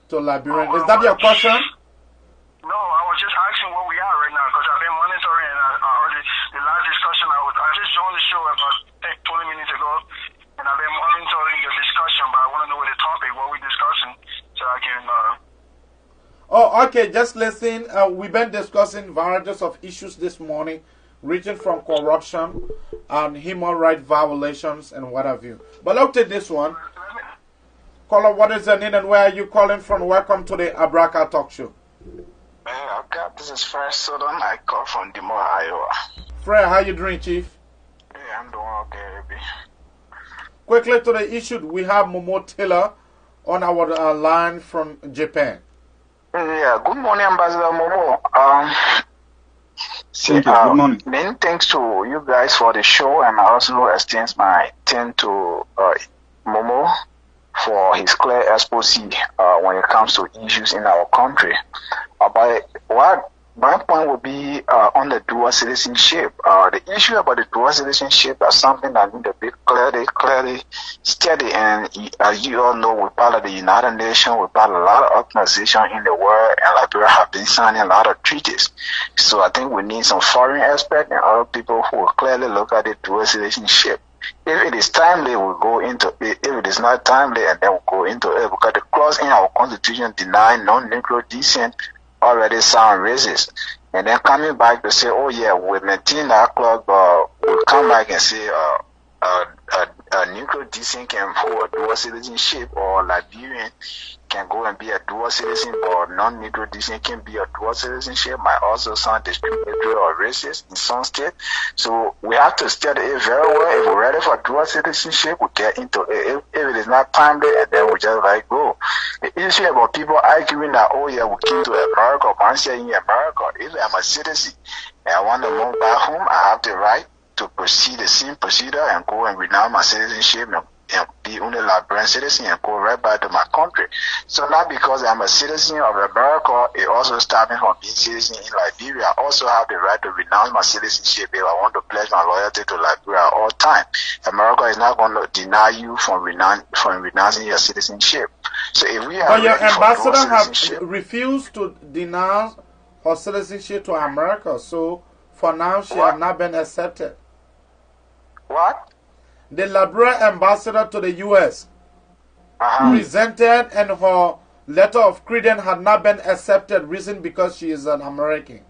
to Liberian. Is that your question? No, I was just asking where we are right now because I've been monitoring and I heard the last discussion. I just joined the show about 20 minutes ago, and I've been monitoring the discussion, but I want to know the topic, what we're discussing, so I can... Oh, okay, just listen. We've been discussing varieties of issues this morning, ranging from corruption and human rights violations and what have you. But look at this one. Caller, what is your name and where are you calling from? Welcome to the Abraka Talk Show. Okay, this is Fred Sodom. I call from Des Moines, Iowa. Fred, how you doing, Chief? Yeah, I'm doing okay, baby. Quickly to the issue, we have Momo Taylor on our line from Japan. Yeah, good morning, Ambassador Momo. Good morning. Many thanks to you guys for the show, and I also extend my thanks to Momo for his clear expose when it comes to issues in our country. But what my point would be on the dual citizenship. The issue about the dual citizenship is something that need to be clearly studied. And as you all know, we're part of the United Nations, we're part of a lot of organizations in the world, and Liberia have been signing a lot of treaties. So I think we need some foreign experts and other people who will clearly look at the dual citizenship. If it is timely, we'll go into it. If it is not timely, and then we'll go into it, because the clause in our constitution denying non-Negro descent already sound racist. And then coming back to say, oh yeah, we maintain that clause, but we'll come back and say Negro descent can hold a dual citizenship, or Liberian can go and be a dual citizen, or non-Negro descent can be a dual citizenship, might also sound discriminatory or racist in some states. So we have to study it very well. If we're ready for dual citizenship, we get into it. If it is not timely, and then we just like go. The issue about people arguing that, oh yeah, we came to America, once you're in America, if I'm a citizen and I want to move back home, I have the right to proceed the same procedure and go and renounce my citizenship and be only Liberian citizen and go right back to my country. So not because I'm a citizen of America, it also stops me from being citizen in Liberia. I also have the right to renounce my citizenship if I want to pledge my loyalty to Liberia all time. America is not going to deny you from renouncing your citizenship. So if we are, but your ambassador have refused to denounce her citizenship to America, so for now she has not been accepted. What? The Liberia ambassador to the U.S. Presented, and her letter of credence had not been accepted, reason because she is an American.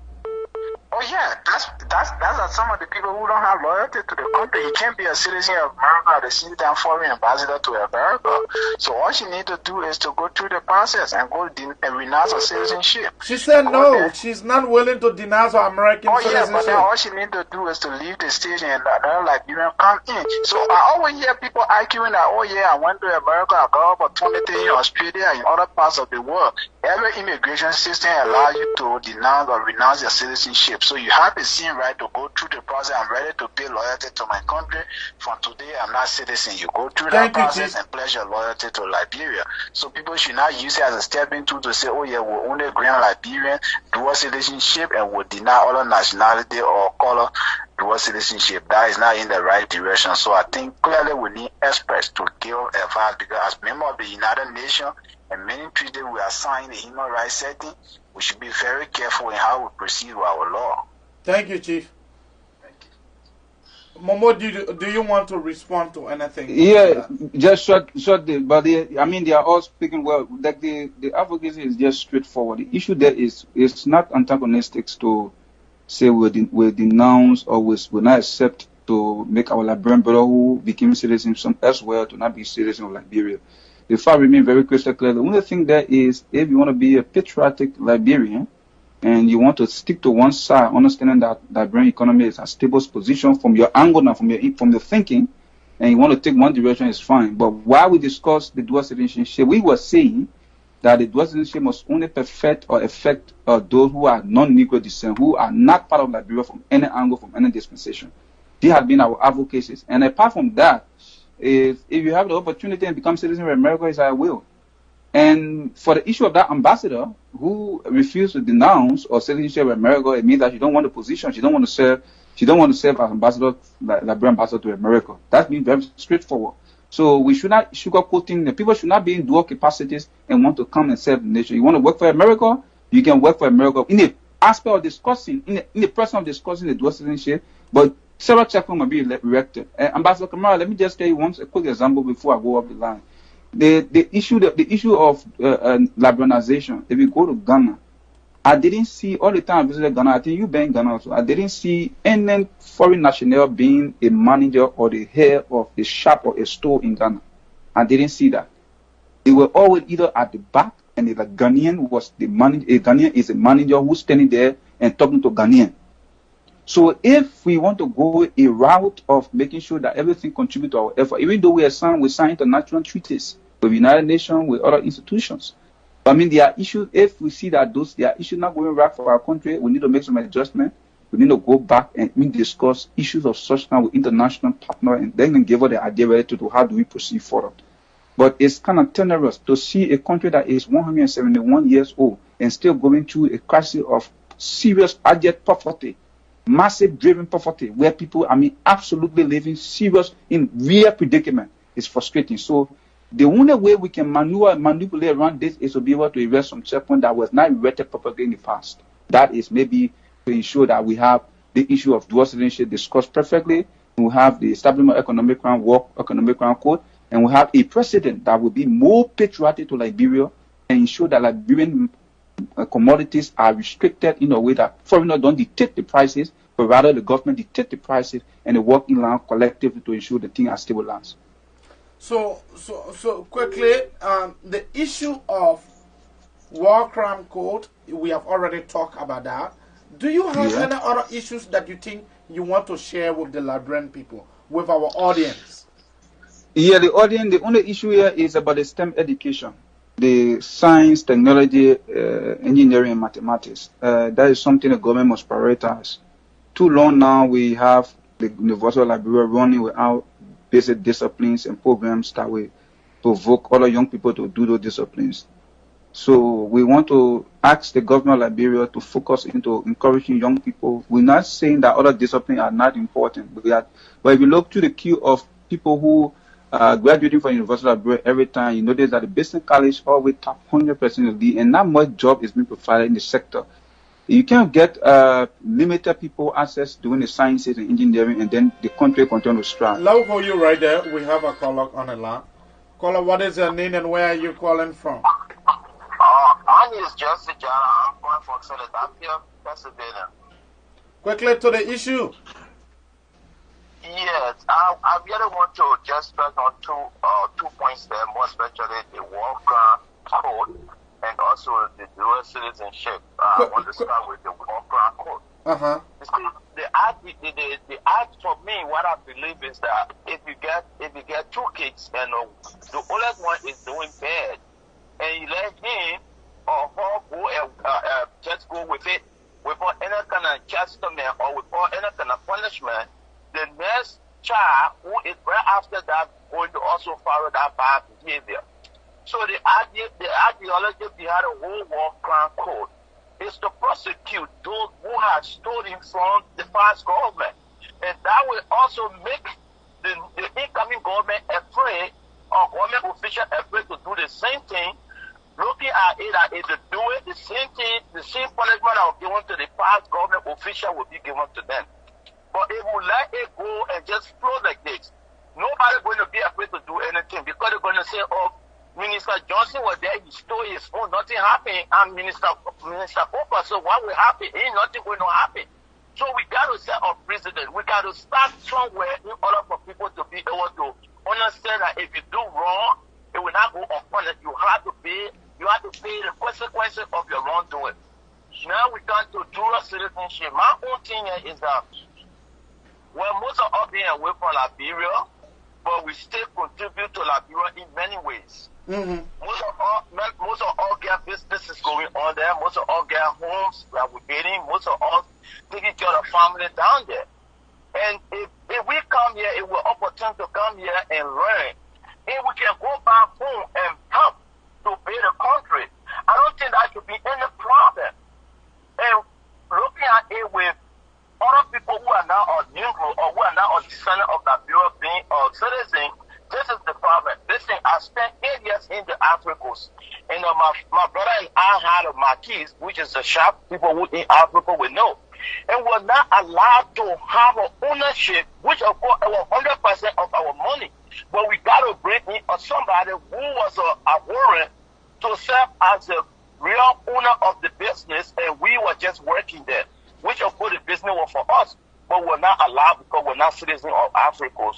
Oh yeah, that's some of the people who don't have loyalty to the country. You can't be a citizen of America at the same time foreign ambassador to America. So all she needs to do is to go through the process and go and renounce her citizenship. She said no, she's not willing to denounce her American citizenship. Oh yeah, but then all she needs to do is to leave the station and let you come in. So I always hear people arguing that, oh yeah, I went to America, I got opportunity in Australia and other parts of the world. Every immigration system allows you to denounce or renounce your citizenship. So you have the same right to go through the process. I'm ready to pay loyalty to my country. From today, I'm not citizen. You go through that process and pledge your loyalty to Liberia. So people should not use it as a stepping tool to say, oh yeah, we're only grant Liberian dual citizenship and we'll deny other nationality or color dual citizenship. That is not in the right direction. So I think clearly we need experts to give advice, because as member of the United Nations and many treaties we are signing in the human rights setting, we should be very careful in how we proceed with our law. Thank you, Chief. Thank you. Momo, do you want to respond to anything? Yeah, just short, but they are all speaking well. Like the advocacy is just straightforward. The issue there is it's not antagonistic to say we denounce or we not accept to make our Liberian brother who became citizens from elsewhere to not be citizen of Liberia. The fact remains very crystal clear. The only thing there is, if you want to be a patriotic Liberian and you want to stick to one side, understanding that the Liberian economy is a stable position from your angle and from your thinking, and you want to take one direction, is fine. But while we discuss the dual citizenship, we were saying that the dual citizenship must only perfect or affect those who are non-Negro descent, who are not part of Liberia from any angle, from any dispensation. They have been our advocacies. And apart from that, if you have the opportunity and become citizen of America, is I will. And for the issue of that ambassador who refused to denounce or citizenship of America, it means that she don't want the position, she don't want to serve as ambassador, Liberian ambassador to America. That's been very straightforward. So we should not sugarcoating. The people should not be in dual capacities and want to come and serve the nation. You want to work for America, you can work for America in the aspect of discussing, in the person of discussing the dual citizenship, but several checkpoints might be erected. Ambassador Kamara, let me just tell you a quick example before I go up the line. The issue of liberalization. If you go to Ghana, I didn't see, all the time I visited Ghana, I think you've been in Ghana also, I didn't see any foreign national being a manager or the head of a shop or a store in Ghana. I didn't see that. They were always either at the back, and if a Ghanaian was the manager, a Ghanaian is a manager who's standing there and talking to Ghanaian. So if we want to go a route of making sure that everything contributes to our effort, even though we sign international treaties with the United Nations, with other institutions, but I mean, there are issues. If we see that there are issues not going right for our country, we need to make some adjustment. We need to go back and discuss issues of such kind with international partners, and then give us the idea related to how do we proceed forward. But it's kind of tenuous to see a country that is 171 years old and still going through a crisis of serious abject poverty, massive driven poverty, where people, absolutely living serious in real predicament. It's frustrating. So the only way we can manipulate around this is to be able to erase some checkpoint that was not erected properly in the past. That is maybe to ensure that we have the issue of dual citizenship discussed perfectly. We have the establishment of economic crime, work economic crime code, and we have a president that will be more patriotic to Liberia and ensure that Liberian commodities are restricted in a way that foreigners don't dictate the prices, but rather the government dictate the prices and they work in line collectively to ensure the thing are stabilized. So quickly, the issue of war crime code, we have already talked about that. Do you have any other issues that you think you want to share with the Liberian people, with our audience? Yeah, the audience, the only issue here is about the STEM education, the science, technology, engineering, and mathematics. That is something the government must prioritize. Too long now, we have the University of Liberia running without basic disciplines and programs that will provoke other young people to do those disciplines. So we want to ask the government of Liberia to focus into encouraging young people. We're not saying that other disciplines are not important, but if you look to the queue of people who are graduating from University of Liberia every time, you notice that the business college always top 100% of the, and not much job is being provided in the sector. You can't get limited people access doing the sciences and engineering, and then the country continue to strive. Love for you right there. We have a caller on the line. Caller, what is your name and where are you calling from? My name is Jesse Jana. I'm calling from Philadelphia, Pennsylvania. Quickly to the issue. Yes, I really want to just touch on two points there, more especially the war crime code and also the dual citizenship. I want to start with the war crime code. The act for me, what I believe is that if you get two kids and the oldest one is doing bad, and you let him or her go just go with it without any kind of chastisement or without any kind of punishment, the next child who is right after that going to also follow that bad behavior. So the ideology behind the whole war crime code is to prosecute those who have stolen from the past government. And that will also make the incoming government afraid, or government officials afraid to do the same thing, looking at it that if they do it, the same thing, the same punishment that was given to the past government official will be given to them. But if we let it go and just flow like this, nobody's going to be afraid to do anything, because they're going to say, oh, Minister Johnson was there, he stole his own, nothing happened. I'm Minister Cooper, so what will happen? Ain't nothing going to happen. So we got to set a precedent. We got to start somewhere in order for people to be able to understand that if you do wrong, it will not go unpunished. You have to pay the consequences of your wrongdoing. Now we come to dual citizenship. My own thing is that, well, most of us being away from Liberia, but we still contribute to Liberia in many ways. Most of all get businesses going on there. Most of all get homes that we're getting. Most of us taking care of the family down there. And if we come here, it will opportunity to come here and learn. If we can go back home and help to build a country, I don't think that should be any problem. And looking at it with other people who are now on Negro or who are now on descendant of Liberia being a citizen, this is the problem. Listen, I spent 8 years in the Africas. And my brother and I had a marquis, which is a shop people who in Africa will know. And we're not allowed to have an ownership, which of course was 100% of our money. But we got to bring in somebody who was a warrant to serve as the real owner of the business, and we were just working there, which of course the business was for us, but we're not allowed because we're not citizens of Africa.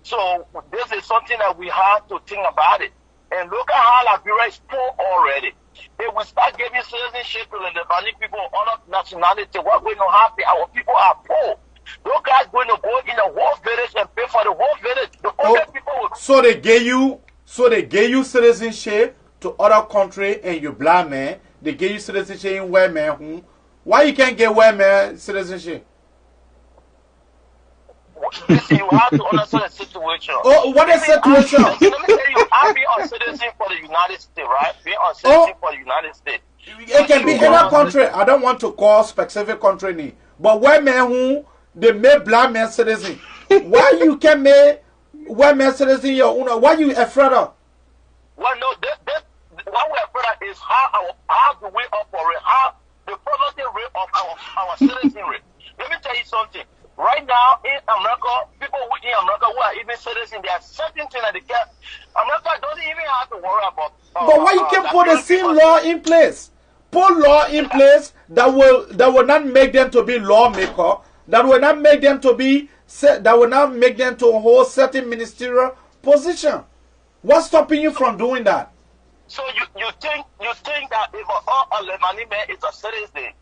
So this is something that we have to think about it. And look at how Liberia is poor already. If we start giving citizenship to the Lebanese people of other nationality, what's going to happen? Our people are poor. Those guys going to go in the whole village and pay for the whole village. The only people will... So they gave you citizenship to other country, and you black man. They gave you citizenship in white man. Why you can't get white man citizenship? Listen, you have to understand the situation. Oh, what is the situation? Let me tell you, I've been a citizen for the United States, right? Being a citizen for the United States. It can be any country. I don't want to call specific country name. But white men who they make black men citizen. Why you can make white men citizen your own? Why you afraid of? Well, no, what we're afraid of is how do we operate, how the poverty rate of our citizenry. Let me tell you something. Right now in America, people in America who are even citizens, there are certain things that they can. America doesn't even have to worry about. But why you can't put the same law in place? Put law in place that will not make them to be lawmaker. That will not make them to be. That will not make them to hold certain ministerial position. What's stopping you from doing that? So you think that if all a Lebanese man is a citizen,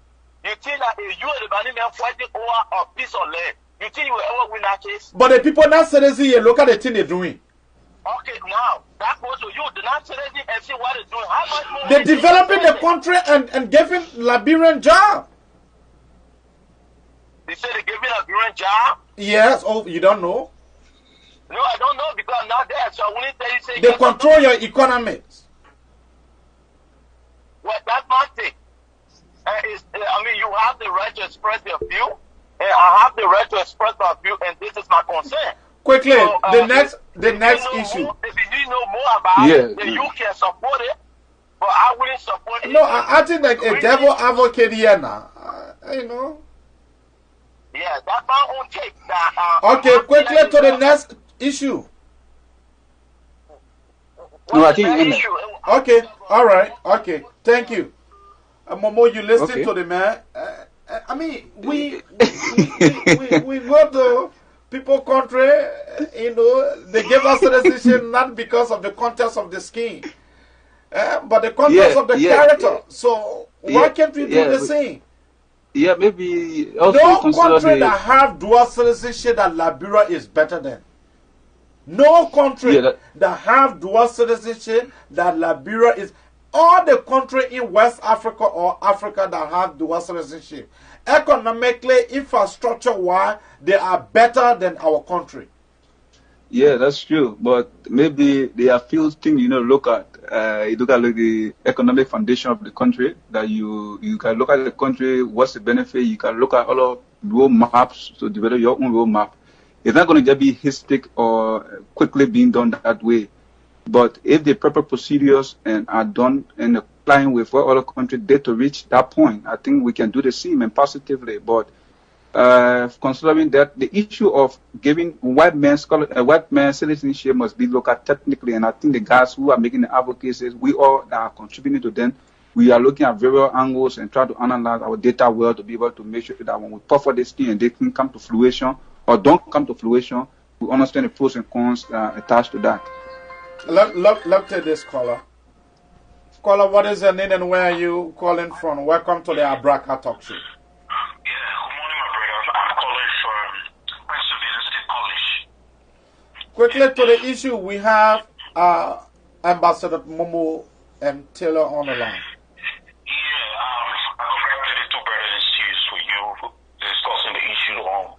you think that if you a Lebanese man fighting over a piece of land, you think you will ever win that case? But the people not citizen here, look at the thing they're doing. Okay, now that goes to you. The not citizen and see what they're doing. How much more? They're developing the country and giving Liberian job. They say they're giving a green job. Yes. Oh, you don't know? No, I don't know because I'm not there. So when you say They control your economics. Well, that's my thing. I mean, you have the right to express your view, and I have the right to express my view, and this is my concern. Quickly, So, the next If issue. you need know more about it, then you can support it. But I wouldn't support it. No, I think like a devil advocate here now. You know. Yeah, that's my own take. Okay, quickly to the next issue. No, I think you mean Okay, all right. Okay, thank you. Momo, you listen Okay. to the man. I mean, we go to people country, you know, they give us citizenship not because of the contents of the skin, but the contents of the character. So why can't we do the same? Yeah, maybe also No country that have dual citizenship that Liberia is better than. No country that have dual citizenship that Liberia is. All the country in West Africa or Africa that have dual citizenship, economically, infrastructure-wise, they are better than our country. Yeah, that's true. But maybe there are few things look at. You look at the economic foundation of the country. That you can look at the country. What's the benefit? You can look at all of road maps to develop your own road map. It's not going to just be hectic or quickly being done that way. But if the proper procedures are done and applying with what other countries did to reach that point, I think we can do the same and positively. But considering that the issue of giving white man citizenship must be looked at technically, and I think the guys who are making the advocacy, we all that are contributing to them, we are looking at various angles and try to analyze our data well to be able to make sure that when we puffer this thing and they can come to fruition or don't come to fruition, we understand the pros and cons attached to that. Look at this caller. Caller, what is your name and where are you calling from? Welcome to the Abraka Talk Show. Yeah, good morning, my brother. I'm calling from Pennsylvania State College. Quickly to the issue, we have Ambassador Momo and Taylor on the line. Yeah, I congratulate the two brothers and sisters for you discussing the issue on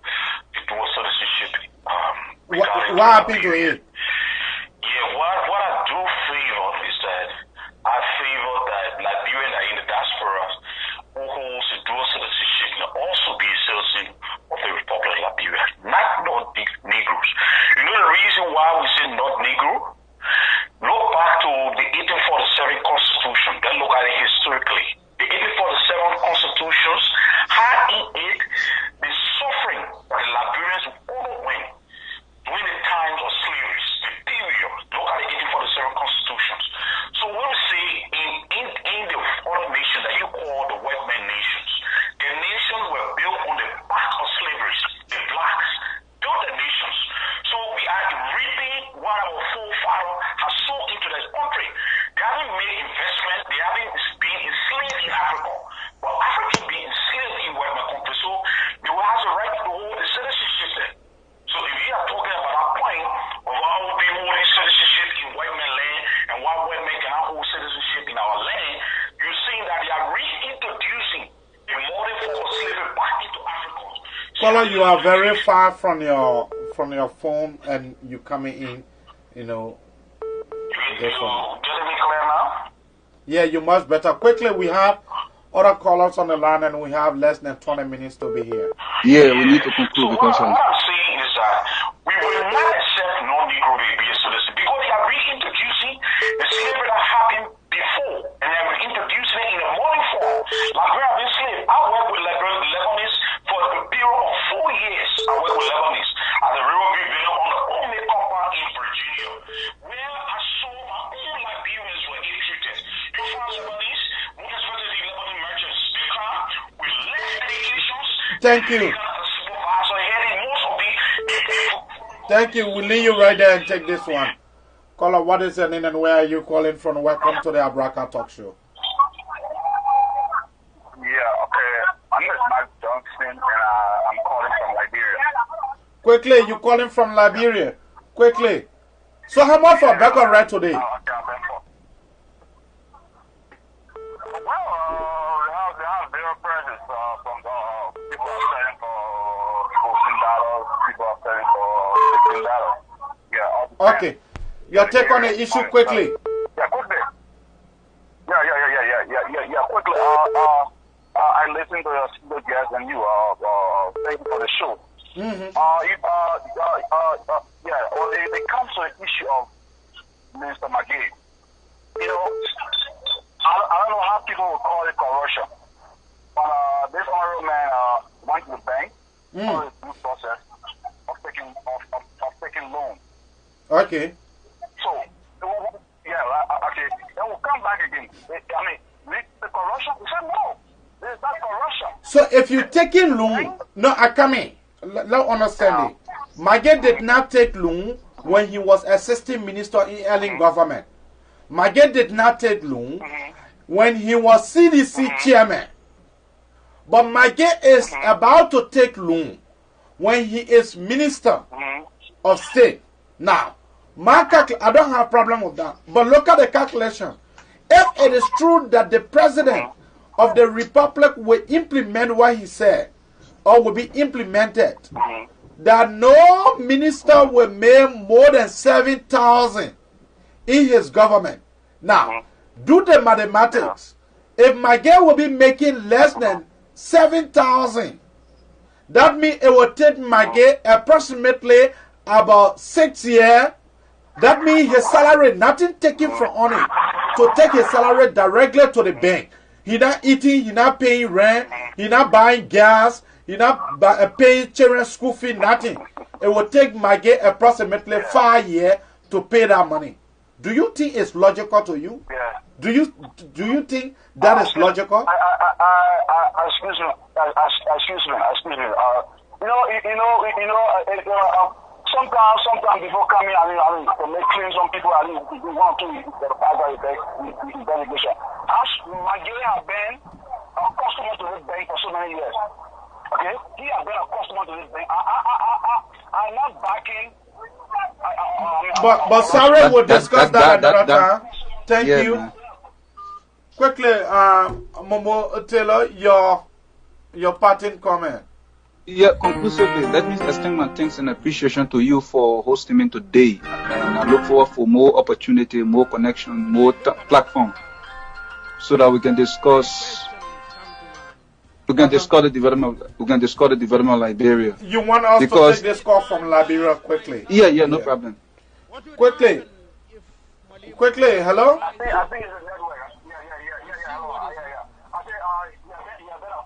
the dual citizenship. What happened to it? Yeah, what I do favor is that I favor that Liberians that are in the diaspora who holds a dual citizenship can also be a citizen of the Republic of Liberia, not Negroes. You know the reason why we say not Negro? Look back to the 1847 Constitution. Then look at it historically. The 1847 Constitutions had in it the suffering that the Liberians underwent during the times of slavery, the period. Look at the 1847 Constitutions. So when we say in the other nation that you call the white man nations, the nations were built on the back of slavery. The blacks built the nations. So we are reaping what our forefathers have sown into this country. They haven't made investment. They haven't been enslaved in Africa. But Africa being enslaved in white man country. So they will have the right to hold the citizenship there. So if you are talking about a point of how we hold citizenship in white man land and why white men cannot hold citizenship in our land, you're seeing that they are reintroducing the modern form of slavery back into Africa. Caller, you are very far from your phone and you coming in, You getting me clear now? Yeah, you much better. Quickly, we have other callers on the line and we have less than 20 minutes to be here. Yeah, we need to conclude because what I'm saying is that we will not accept non-Negro to be a citizen because they are reintroducing the slavery that happened before and they are reintroducing it in a modern form. Like we have been slave. I worked with Lebanese for a period of 4 years. I worked with Lebanese at the railroad building on the only compound in Virginia where I saw my own Liberians were ill-treated. You find Lebanese, most especially the Lebanese merchants, they come with less educations. Thank you. Thank you. We'll leave you right there and take this one. Caller, what is your name and where are you calling from? Welcome to the Abraka Talk Show. Yeah, okay. My name is Mike Johnson, and I'm calling from Liberia. Quickly, you calling from Liberia. Quickly. So how much for Abraka right today? Well, they have their prices from the people are selling for $14, people are selling for $15. Yeah. Okay. Your take on the issue quickly. Yeah, quickly. Yeah, quickly. I listened to your guest and you. Thank you for the show. Mm-hmm. When it comes to the issue of Minister McGee, you know, I don't know how people will call it corruption. But this honorable man went to the bank for the due process of taking loan. Okay. So, okay. Then we'll come back again. The corruption, we said no. There's not corruption. So if you taking loan, no, I come in. Let understand it. Maggie did not take loan when he was assistant minister in Ellen government. Maggie did not take loan when he was CDC chairman. But Maggie is about to take loan when he is minister of state. Now, I don't have a problem with that. But look at the calculation. If it is true that the president of the republic will implement what he said, or will be implemented, that no minister will make more than 7,000 in his government. Now, do the mathematics. If Miguel will be making less than 7,000, that means it will take Miguel approximately about 6 years. That means his salary, nothing taken from on it, to take his salary directly to the bank. He not eating, he not paying rent, he not buying gas, he not paying children's school fee, nothing. It will take Maggie approximately 5 years to pay that money. Do you think it's logical to you? Yeah. Do you think that is logical? Excuse me. Sometimes before coming, to make clean some people, we want to get a delegation. As Maggie has been a customer to this bank for so many years. Okay? He has been a customer to this bank. I'm not backing. But Sarah will discuss that another time. Thank you. Man. Quickly, Momo Taylor, your parting comment. Yeah, conclusively, let me extend my thanks and appreciation to you for hosting me today. And I look forward for more opportunity, more connection, more platform, so that we can discuss the development. We can discuss the development of Liberia. You want us to take this call from Liberia quickly? Yeah, no problem. Quickly. Hello. I think it's a network.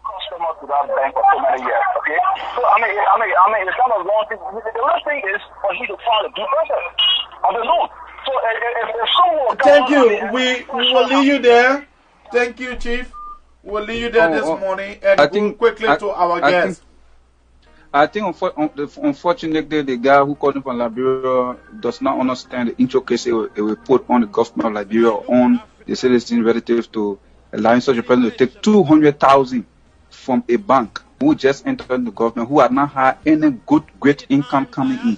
Customer to that bank for so many years, okay? So it's kind of one thing. The last thing is for you to file a due process of the loan. So if someone thank you. We will leave you there. Thank you, Chief. We'll leave you there this morning and go quickly to our guest. I think unfortunately the guy who called him from Liberia does not understand the intricacy it will put on the government of Liberia, on the citizens relative to allowing such a person to take 200,000 from a bank who just entered the government, who had not had any great income coming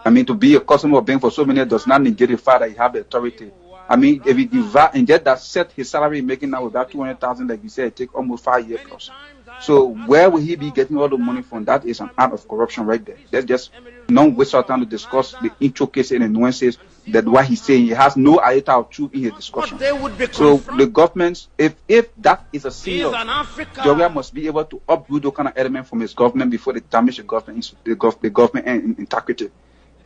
in. To be a customer of bank for so many years does not negate the fact that he have the authority. If he divide and get that set his salary making now with that 200,000, like you said, it take almost 5 years plus. So where will he be getting all the money from? That is an act of corruption right there. Let's just not waste our time to discuss the intricacies and the nuances that what he's saying. He has no iota of truth in his discussion. So the government, if that is a signal, Georgia must be able to uproot those kind of elements from his government before they damage the government and integrity.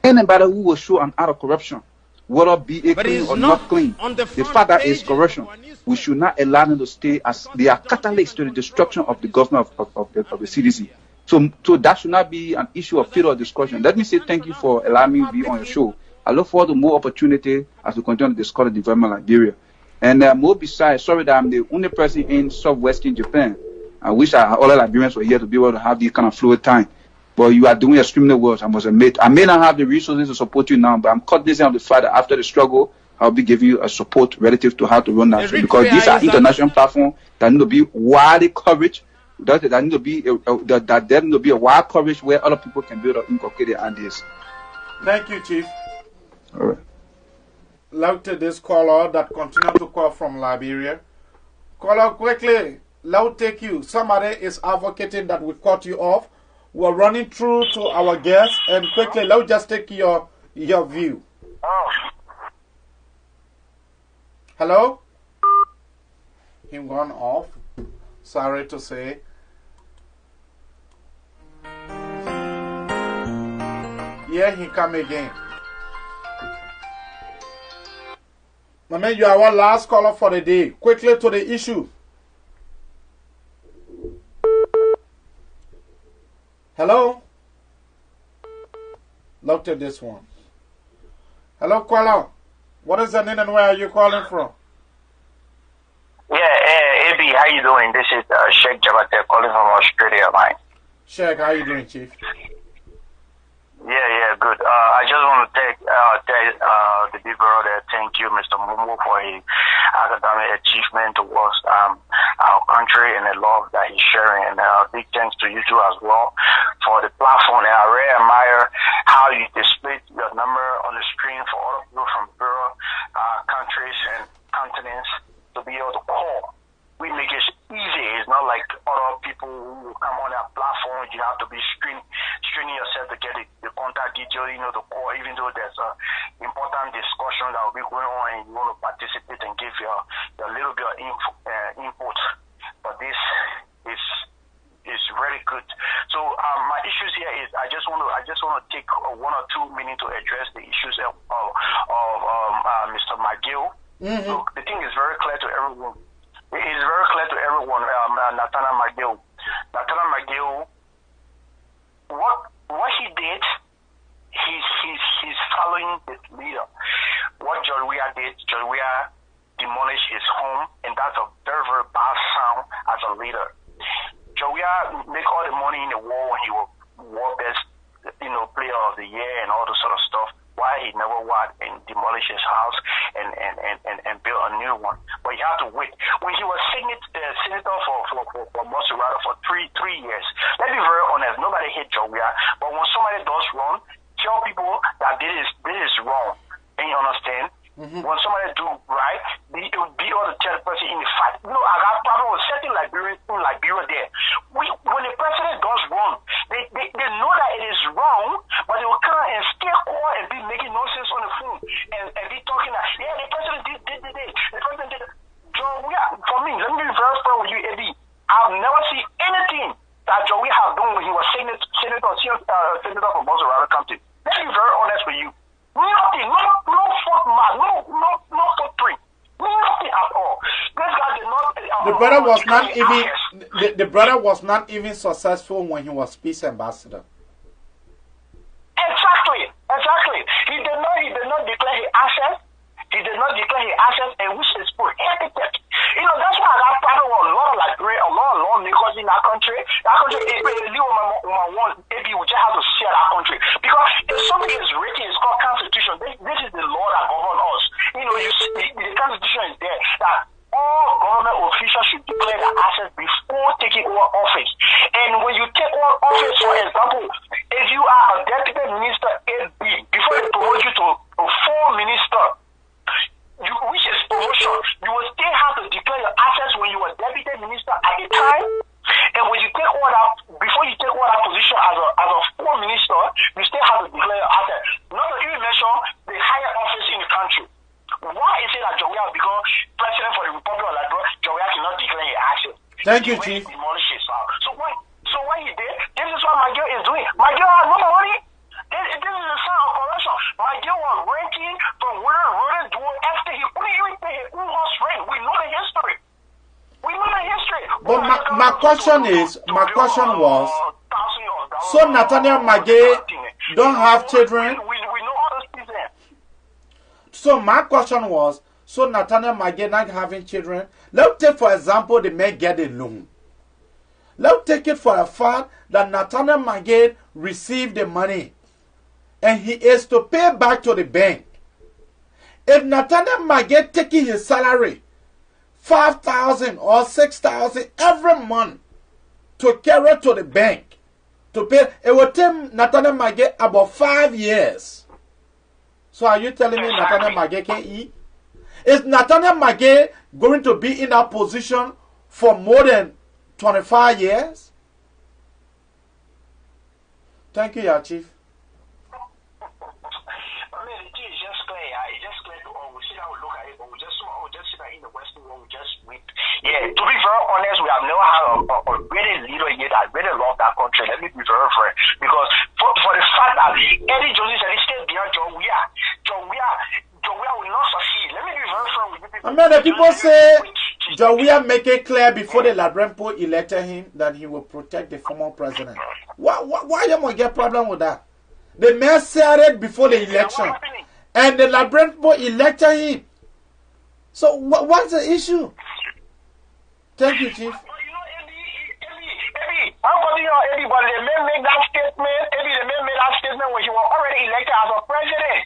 Anybody who will show an act of corruption, whether be it clean or not clean, the fact that is corruption, we should not allow them to stay as they are catalysts to the destruction of the government of the CDC. So that should not be an issue of fatal discussion. Let me say thank you for allowing me to be on your show. I look forward to more opportunity as we continue to discuss the development of Liberia. And more besides, sorry that I'm the only person in southwestern Japan. I wish all the Liberians were here to be able to have this kind of fluid time. But you are doing extremely well. I must admit, I may not have the resources to support you now, but I'm cognizant of the fact that after the struggle, I'll be giving you a support relative to how to run that show, because these are international platforms that need to be widely coverage. That need to be that there need to be a wide coverage where other people can build up inculcate their ideas. Thank you, Chief. All right. Look to this caller that continue to call from Liberia. Caller, quickly. Loud take you. Somebody is advocating that we cut you off. We're running through to our guests, and quickly, let's just take your view. Hello? Him gone off. Sorry to say. Yeah, he come again. My man, you are our last caller for the day. Quickly to the issue. Hello? Look at this one. Hello, caller. What is the name and where are you calling from? Yeah, AB, how you doing? This is Sheikh Jabate calling from Australia, man. Sheikh, how you doing, Chief? Yeah, good. I just want to tell the big brother, thank you, Mr. Momo, for his academic achievement towards our country and the love that he's sharing. And big thanks to you too as well for the platform. And I really admire how you display your number on the screen for all of you from various countries and continents to be able to call. We make it easy. It's not like other people who come on our platform. You have to be screening yourself to get the contact detail, the call, even though there's an important discussion that will be going on and you want to participate and give your little bit of input. But this is very good. So my issues here is I just want to take 1 or 2 minutes to address the issues of Mr. McGill. Mm-hmm. Look, the thing is very clear to everyone. It is very clear to everyone, Nathaniel McGill. Nathaniel McGill, what he did, he's following the leader. What John Weah did, John Weah demolished his home, and that's a very, very bad sound as a leader. John Weah make all the money in the world when he was world best, player of the year and all this sort of stuff. Why he never went and demolished his house and built a new one? But he had to wait. When he was senator for Mosurado for three years, let's be very honest, nobody hate John Weah. But when somebody does wrong, tell people that this is wrong. And you understand? Mm-hmm. When somebody do right, be able to tell the person in the fight. I got problem with certain Liberia there. When the president does wrong, they know that it is wrong, but they will come and stay quiet and be making nonsense on the phone and be talking like, yeah, the president did this, the president did. John Weah, for me, let me be very frank with you, Eddie. I've never seen anything that John Weah have done when he was senator from Mosurado County. Let me be very honest with you. Nothing, no fuck man, no footprint, nothing at all. This guy did not. The brother was not even successful when he was peace ambassador. Exactly. He did not declare his assets. And which is prohibited. That's why I got problem with a lot of lawmakers in that country. That country, if we just have to share that country. Because if something is written, it's called Constitution. This is the law that governs us. The Constitution is there that all government officials should declare their assets before taking over office. And when you take over office, for example, if you are a deputy minister AB, before they promote you to a full minister, which is promotion, you will still have to declare your assets when you were deputy minister at the time. And when you take over that, before you take over that position as a full minister, you still have to declare your assets. Not to even mention the higher office in the country. Why is it that John Weah become president for the Republic of Liberia, John Weah cannot declare his assets? Thank you, Chief. Demolish his house. So what he did, this is what McGill is doing. McGill has no money. This is a sign of corruption. McGill was renting from where Roden Dwell after he couldn't even pay his own house rent. We know the history. But my question was, so Nathaniel McGill don't have children? We know all those things there. So my question was, so Nathaniel McGill not having children? Let's take, for example, the man get a loan. Let's take it for a fact that Nathaniel Magid received the money and he is to pay back to the bank. If Nathaniel Magid taking his salary, 5,000 or 6,000 every month to carry to the bank, to pay, it will take Nathaniel Magid about 5 years. So are you telling me Nathaniel Magid can eat? Is Nathaniel Magid going to be in that position for more than 25 years? Thank you, your chief. Yeah, to be very honest, we have never had a great leader here that really love that country. Let me be very frank. Because for the fact that Eddie Johnson said he stayed behind John Weah will not succeed. Let me be very frank with you people. I mean, the people say John Weah make it clear before the Labrenpo elected him that he will protect the former president. Why you gonna get problem with that? The mayor said it before the election. And the Labrenpo elected him. So what's the issue? Thank you, Chief. But you know, Eddie, I'm calling you anybody. The man made that statement. Eddie, the man made that statement when he was already elected as a president.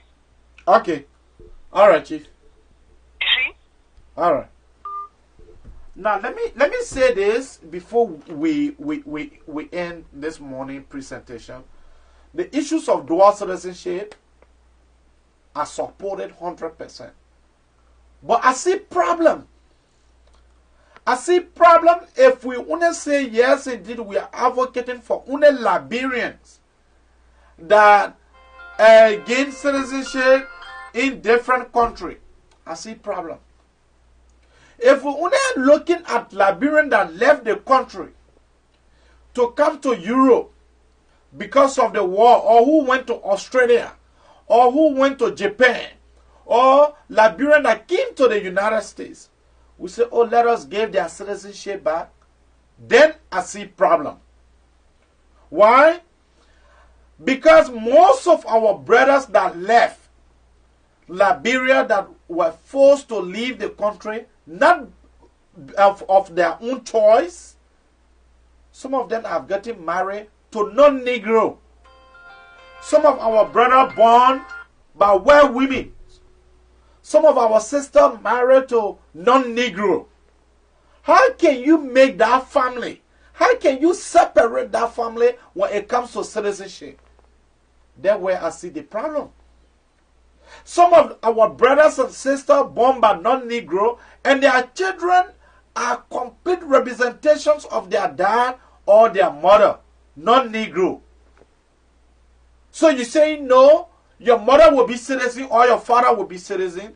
Okay. All right, Chief. You see? All right. Now let me say this before we end this morning presentation. The issues of dual citizenship are supported 100%. But I see problem. I see problem if we only say yes, indeed, we are advocating for only Liberians that gain citizenship in different countries. I see problem. If we only are looking at Liberians that left the country to come to Europe because of the war, or who went to Australia, or who went to Japan, or Liberians that came to the United States, we say, oh, let us give their citizenship back. Then I see problem. Why? Because most of our brothers that left Liberia that were forced to leave the country, not of their own choice, some of them have gotten married to non-Negro. Some of our brothers born by white women. Some of our sisters married to non-Negro. How can you make that family? How can you separate that family when it comes to citizenship? That's where I see the problem. Some of our brothers and sisters born by non-Negro and their children are complete representations of their dad or their mother, non-Negro. So you say no, your mother will be citizen or your father will be citizen,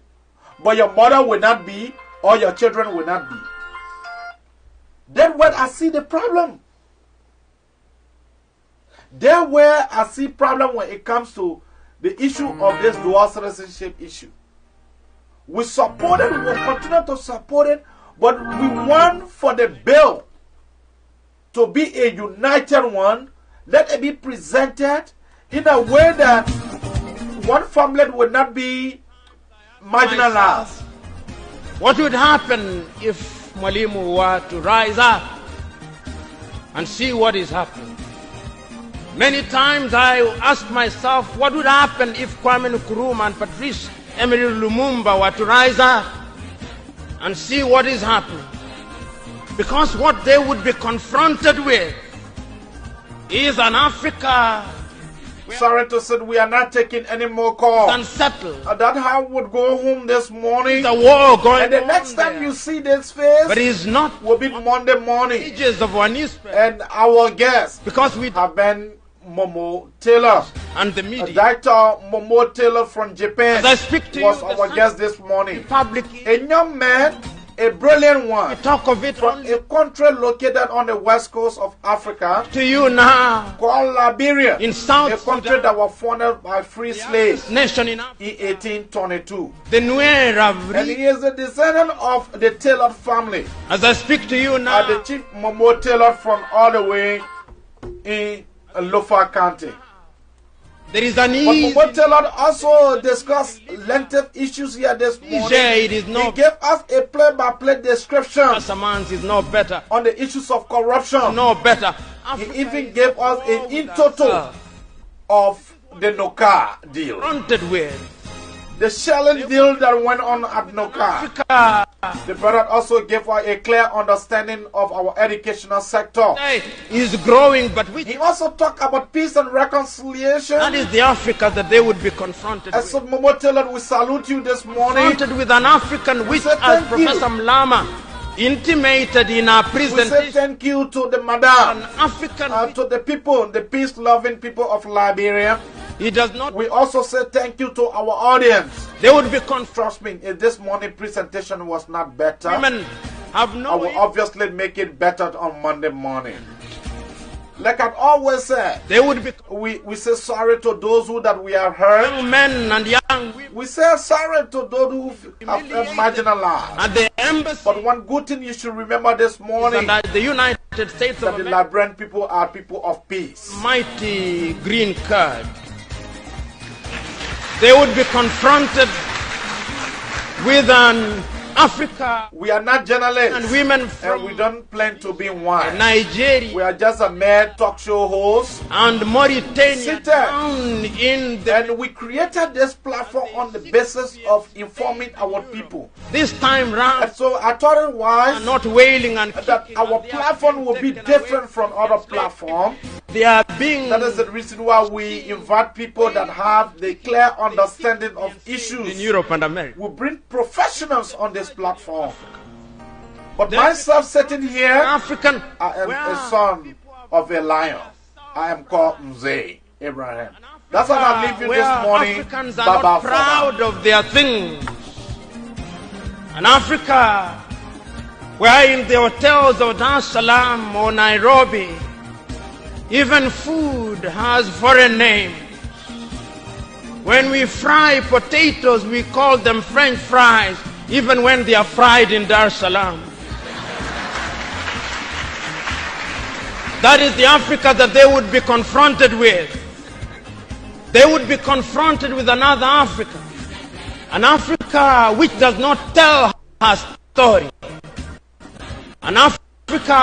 but your mother will not be or your children will not be. Then where I see the problem. There where I see problem when it comes to the issue of this dual citizenship issue. We support it, we will continue to support it, but we want for the bill to be a united one. Let it be presented in a way that one family would not be marginalized. What would happen if Mwalimu were to rise up and see what is happening? Many times I ask myself, what would happen if Kwame Nkrumah and Patrice Emery Lumumba were to rise up and see what is happening? Because what they would be confronted with is an Africa. Sorry to say, we are not taking any more calls. Unsettled. That how would go home this morning. The war going on. And the next time you see this face, but it's not, will be Monday morning. Pages of our newspaper. And our guests, because we have been Momo Taylor and the media. Dr. Momo Taylor from Japan. As I speak to was you, our guest this morning. Public, a young man, a brilliant one. We talk of it from a country located on the west coast of Africa. To you now, called Liberia. In South a country Sudan, that was founded by free slaves nation in 1822. The Nuer and he is a descendant of the Taylor family. As I speak to you now, the Chief Momo Taylor from all the way in Lofa County. There is an But easy Momo Taylor also discussed lengthy issues here this morning. it is He not gave us a play-by-play description Samans is no better. on the issues of corruption. No better. He even gave us an in total of the Noka deal. Confronted with The shelling deal that went on at Noka. Africa The brother also gave us a clear understanding of our educational sector. is growing, but which He also talked about peace and reconciliation. that is the Africa that they would be confronted And with. so, Momo Taylor, we salute you this morning. Confronted with an African which, say as thank you. Professor Mlama intimated in our We say presentation, thank you to the an madam, African to the people, the peace-loving people of Liberia. he does not. We also say thank you to our audience. They would be confronted. Trust me, if this morning presentation was not better, Women have I no. will obviously make it better on Monday morning. Like I always say, They would be we say sorry to those who that we have hurt. young men and young women We say sorry to those who have been marginalized. at the embassy But one good thing you should remember this morning, and at the United States that of the America, Liberian people are people of peace. mighty green card. They would be confronted with an Africa We are not journalists, and women and from we don't plan to be one. Nigeria We are just a mere talk show host, and Mauritania Seated. down in the and we created this platform on the basis of informing our people. this time round, And so I thought it was not wailing and that kicking, our and they are platform being will be taken different away. from other platforms. They are being That is the reason why we invite people that have the clear understanding of in issues. Europe and America. We bring professionals on this platform. But myself sitting here, African, I am where a son of a lion. I am called Mzee Abraham. That's what I leave you where this morning. Africans are Baba not for proud of their things. And Africa, where in the hotels of Dar es Salaam or Nairobi, even food has foreign names. When we fry potatoes, we call them French fries, even when they are fried in Dar es Salaam. That is the Africa that they would be confronted with. They would be confronted with another Africa. An Africa which does not tell her story. An Africa